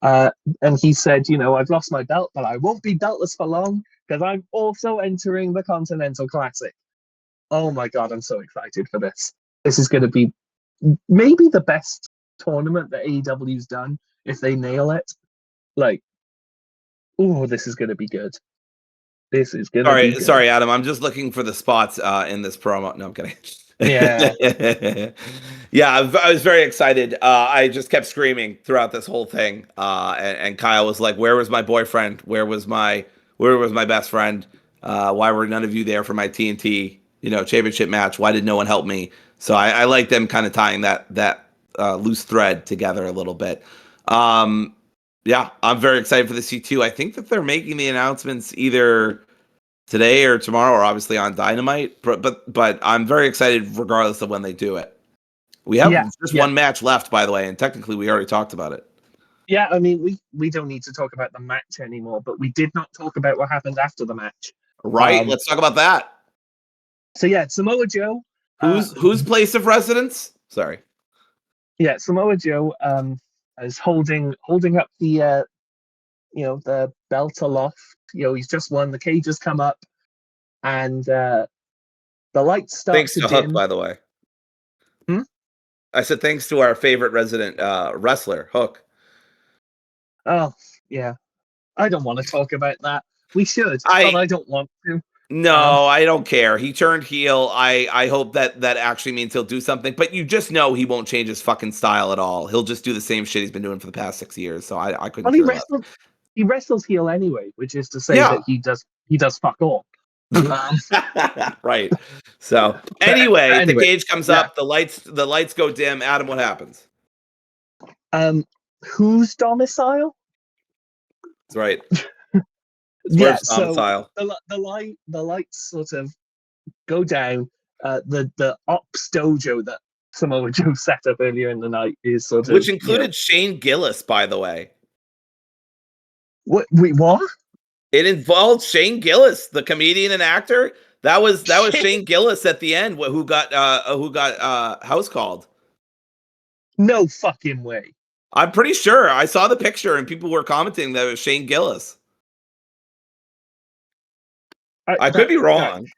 And he said, I've lost my belt, but I won't be beltless for long because I'm also entering the Continental Classic. Oh my God, I'm so excited for this. This is going to be maybe the best tournament that AEW's done if they nail it. Like, this is going to be good. This is going to be good. Sorry, Adam. I'm just looking for the spots in this promo. No, I'm kidding. Yeah. Yeah, I was very excited. I just kept screaming throughout this whole thing. And Kyle was like, "Where was my boyfriend? Where was my best friend? Why were none of you there for my TNT, championship match? Why did no one help me?" So I like them kind of tying that loose thread together a little bit. Yeah, I'm very excited for the C2. I think that they're making the announcements either today or tomorrow, or obviously on Dynamite. But I'm very excited regardless of when they do it. We have just one match left, by the way, and technically we already talked about it. Yeah, I mean, we don't need to talk about the match anymore, but we did not talk about what happened after the match. Right, let's talk about that. So yeah, Samoa Joe. Whose place of residence? Sorry. Yeah, Samoa Joe is holding up the the belt aloft. He's just won. The cage has come up, and the lights start thanks to dim. Hook, by the way. I said thanks to our favorite resident wrestler, Hook. Oh yeah, I don't want to talk about that. We should, but I don't want to. No, I don't care. He turned heel. I hope that actually means he'll do something. But you just know he won't change his fucking style at all. He'll just do the same shit he's been doing for the past 6 years. So I couldn't. Well, he wrestles heel anyway, which is to say that he does fuck all. Right. So anyway, the cage comes up. The lights go dim. Adam, what happens? Whose domicile? That's right. Yeah, so the lights sort of go down. The Ops dojo that Samoa Joe set up earlier in the night is sort of, which included Shane Gillis, by the way. What? Wait, what? It involved Shane Gillis, the comedian and actor. That was Shane Gillis at the end, who got house called. No fucking way. I'm pretty sure. I saw the picture and people were commenting that it was Shane Gillis. I could be wrong.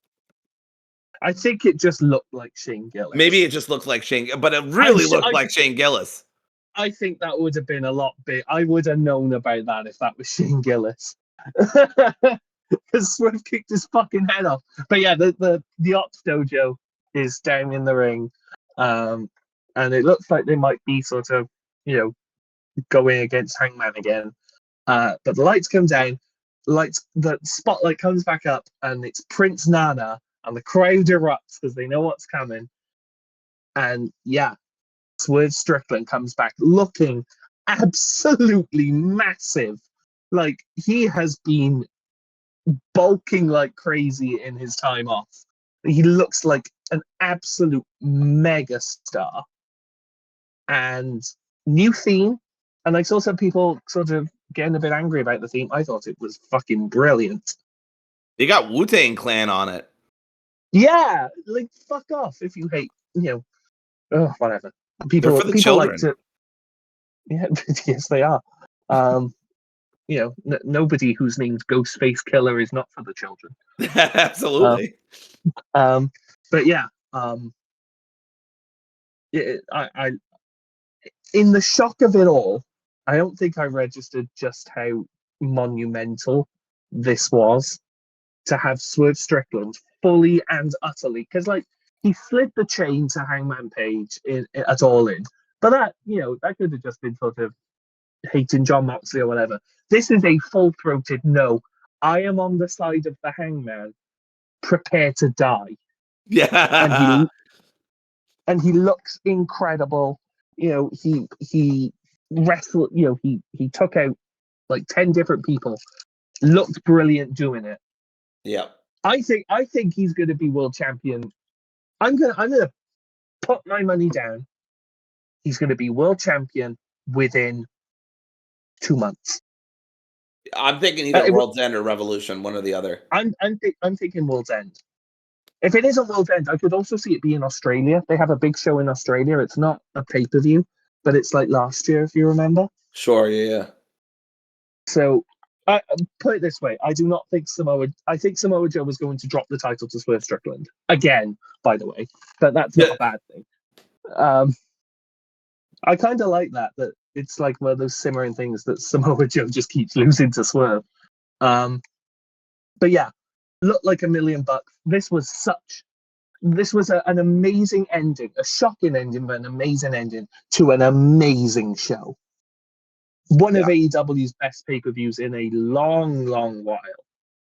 I think it just looked like Shane Gillis. Maybe it just looked like Shane, but it really looked like Shane Gillis. I think that would have been a lot big. I would have known about that if that was Shane Gillis. Because Swerve kicked his fucking head off. But yeah, the Ops dojo is down in the ring. And it looks like they might be sort of, going against Hangman again. But the lights come down. The spotlight comes back up, and it's Prince Nana, and the crowd erupts because they know what's coming. And yeah, Swerve Strickland comes back looking absolutely massive. Like, he has been bulking like crazy in his time off. He looks like an absolute mega star. and new theme. And I saw some people sort of getting a bit angry about the theme. I thought it was fucking brilliant. They got Wu-Tang Clan on it. Yeah, like fuck off if you hate, whatever. They're for the children. Like to. Yeah, yes, they are. Nobody whose name's Ghostface Killer is not for the children. Absolutely. But yeah, I in the shock of it all, I don't think I registered just how monumental this was to have Swerve Strickland fully and utterly, because like he slid the chain to Hangman Page at All In, but that that could have just been sort of hating John Moxley or whatever. This is a full-throated no. I am on the side of the Hangman. Prepare to die. Yeah, and he looks incredible. He wrestled. He took out like 10 different people. Looked brilliant doing it. Yeah. I think he's going to be world champion. I'm gonna put my money down. He's going to be world champion within 2 months. I'm thinking either World's End or Revolution, one or the other. I'm thinking World's End. If it isn't World's End, I could also see it be in Australia. They have a big show in Australia. It's not a pay-per-view, but it's like last year, if you remember. Sure, yeah. So, put it this way. I do not think I think Samoa Joe was going to drop the title to Swerve Strickland. Again, by the way. But that's not a bad thing. I kind of like that it's like one of those simmering things that Samoa Joe just keeps losing to Swerve. But yeah, looked like $1 million. This was an amazing ending, a shocking ending, but an amazing ending to an amazing show. One of AEW's best pay-per-views in a long, long while.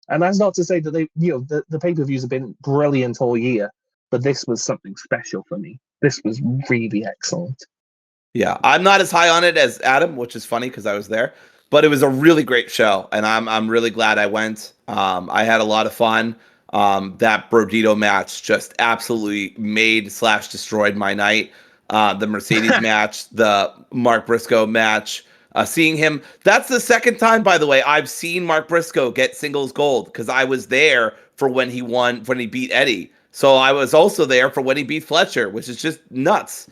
And that's not to say that the pay-per-views have been brilliant all year, but this was something special for me. This was really excellent. Yeah, I'm not as high on it as Adam, which is funny because I was there, but it was a really great show, and I'm really glad I went. I had a lot of fun. That Brodido match just absolutely made/destroyed my night. The Mercedes match, the Mark Briscoe match, seeing him. That's the second time, by the way, I've seen Mark Briscoe get singles gold because I was there for when he beat Eddie. So I was also there for when he beat Fletcher, which is just nuts.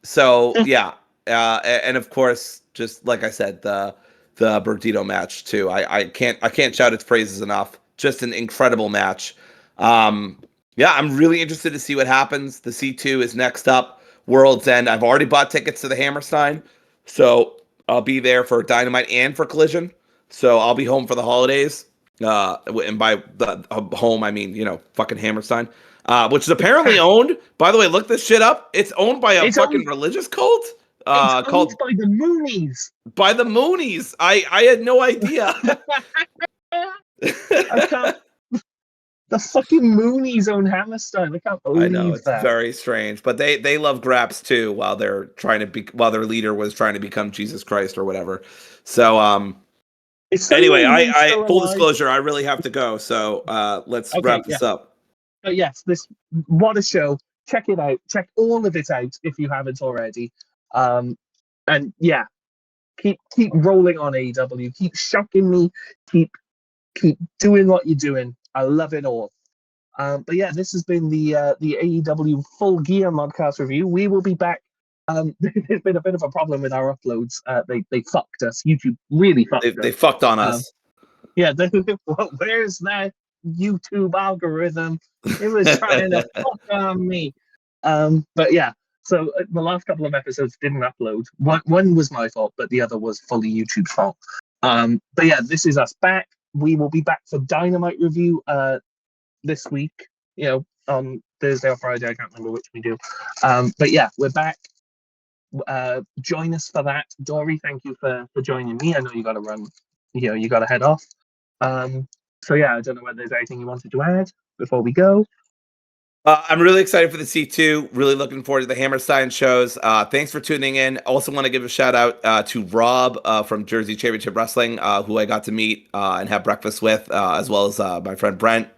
So yeah, and of course, just like I said, the Brodido match too. I can't shout its praises enough. Just an incredible match. Yeah, I'm really interested to see what happens. The C2 is next up. World's End. I've already bought tickets to the Hammerstein, so I'll be there for Dynamite and for Collision. So I'll be home for the holidays. And by the home, I mean fucking Hammerstein. Which is apparently owned. By the way, look this shit up. It's owned by a fucking religious cult. It's called owned by the Moonies. By the Moonies. I had no idea. I can't. The fucking Moonies own Hammerstein. I can't believe that. I know, it's very strange, but they love Graps too. While their leader was trying to become Jesus Christ or whatever. So anyway, I full disclosure, I really have to go. So let's wrap this up. But yes, what a show. Check it out. Check all of it out if you haven't already. And yeah, keep rolling on AEW. Keep shocking me. Keep doing what you're doing. I love it all. But yeah, this has been the AEW Full Gear Modcast review. We will be back. There's been a bit of a problem with our uploads. They fucked us. YouTube really fucked us. They fucked on us. Yeah, where's that YouTube algorithm? It was trying to fuck on me. But yeah, so the last couple of episodes didn't upload. One was my fault, but the other was fully YouTube's fault. But yeah, this is us back. We will be back for Dynamite review this week. On Thursday or Friday, I can't remember which we do. But yeah, we're back. Join us for that. Dory, thank you for joining me. I know you got to run. You got to head off. So yeah, I don't know whether there's anything you wanted to add before we go. I'm really excited for the C2. Really looking forward to the Hammerstein shows. Thanks for tuning in. Also want to give a shout out to Rob from Jersey Championship Wrestling, who I got to meet and have breakfast with, as well as my friend Brent.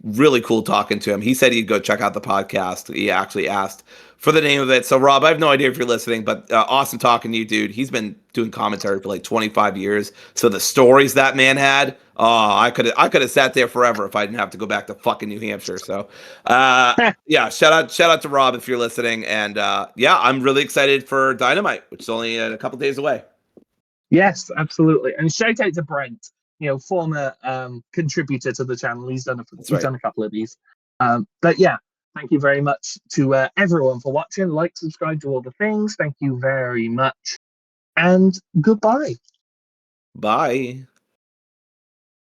really cool talking to him. He said he'd go check out the podcast. He actually asked for the name of it. So Rob, I have no idea if you're listening, but awesome talking to you, dude. He's been doing commentary for like 25 years. So the stories that man had, I could have sat there forever if I didn't have to go back to fucking New Hampshire. So yeah, shout out to Rob if you're listening. And yeah, I'm really excited for Dynamite, which is only a couple days away. Yes, absolutely. And shout out to Brent, former contributor to the channel. He's done done a couple of these. But yeah, thank you very much to everyone for watching. Like, subscribe to all the things. Thank you very much. And goodbye. Bye.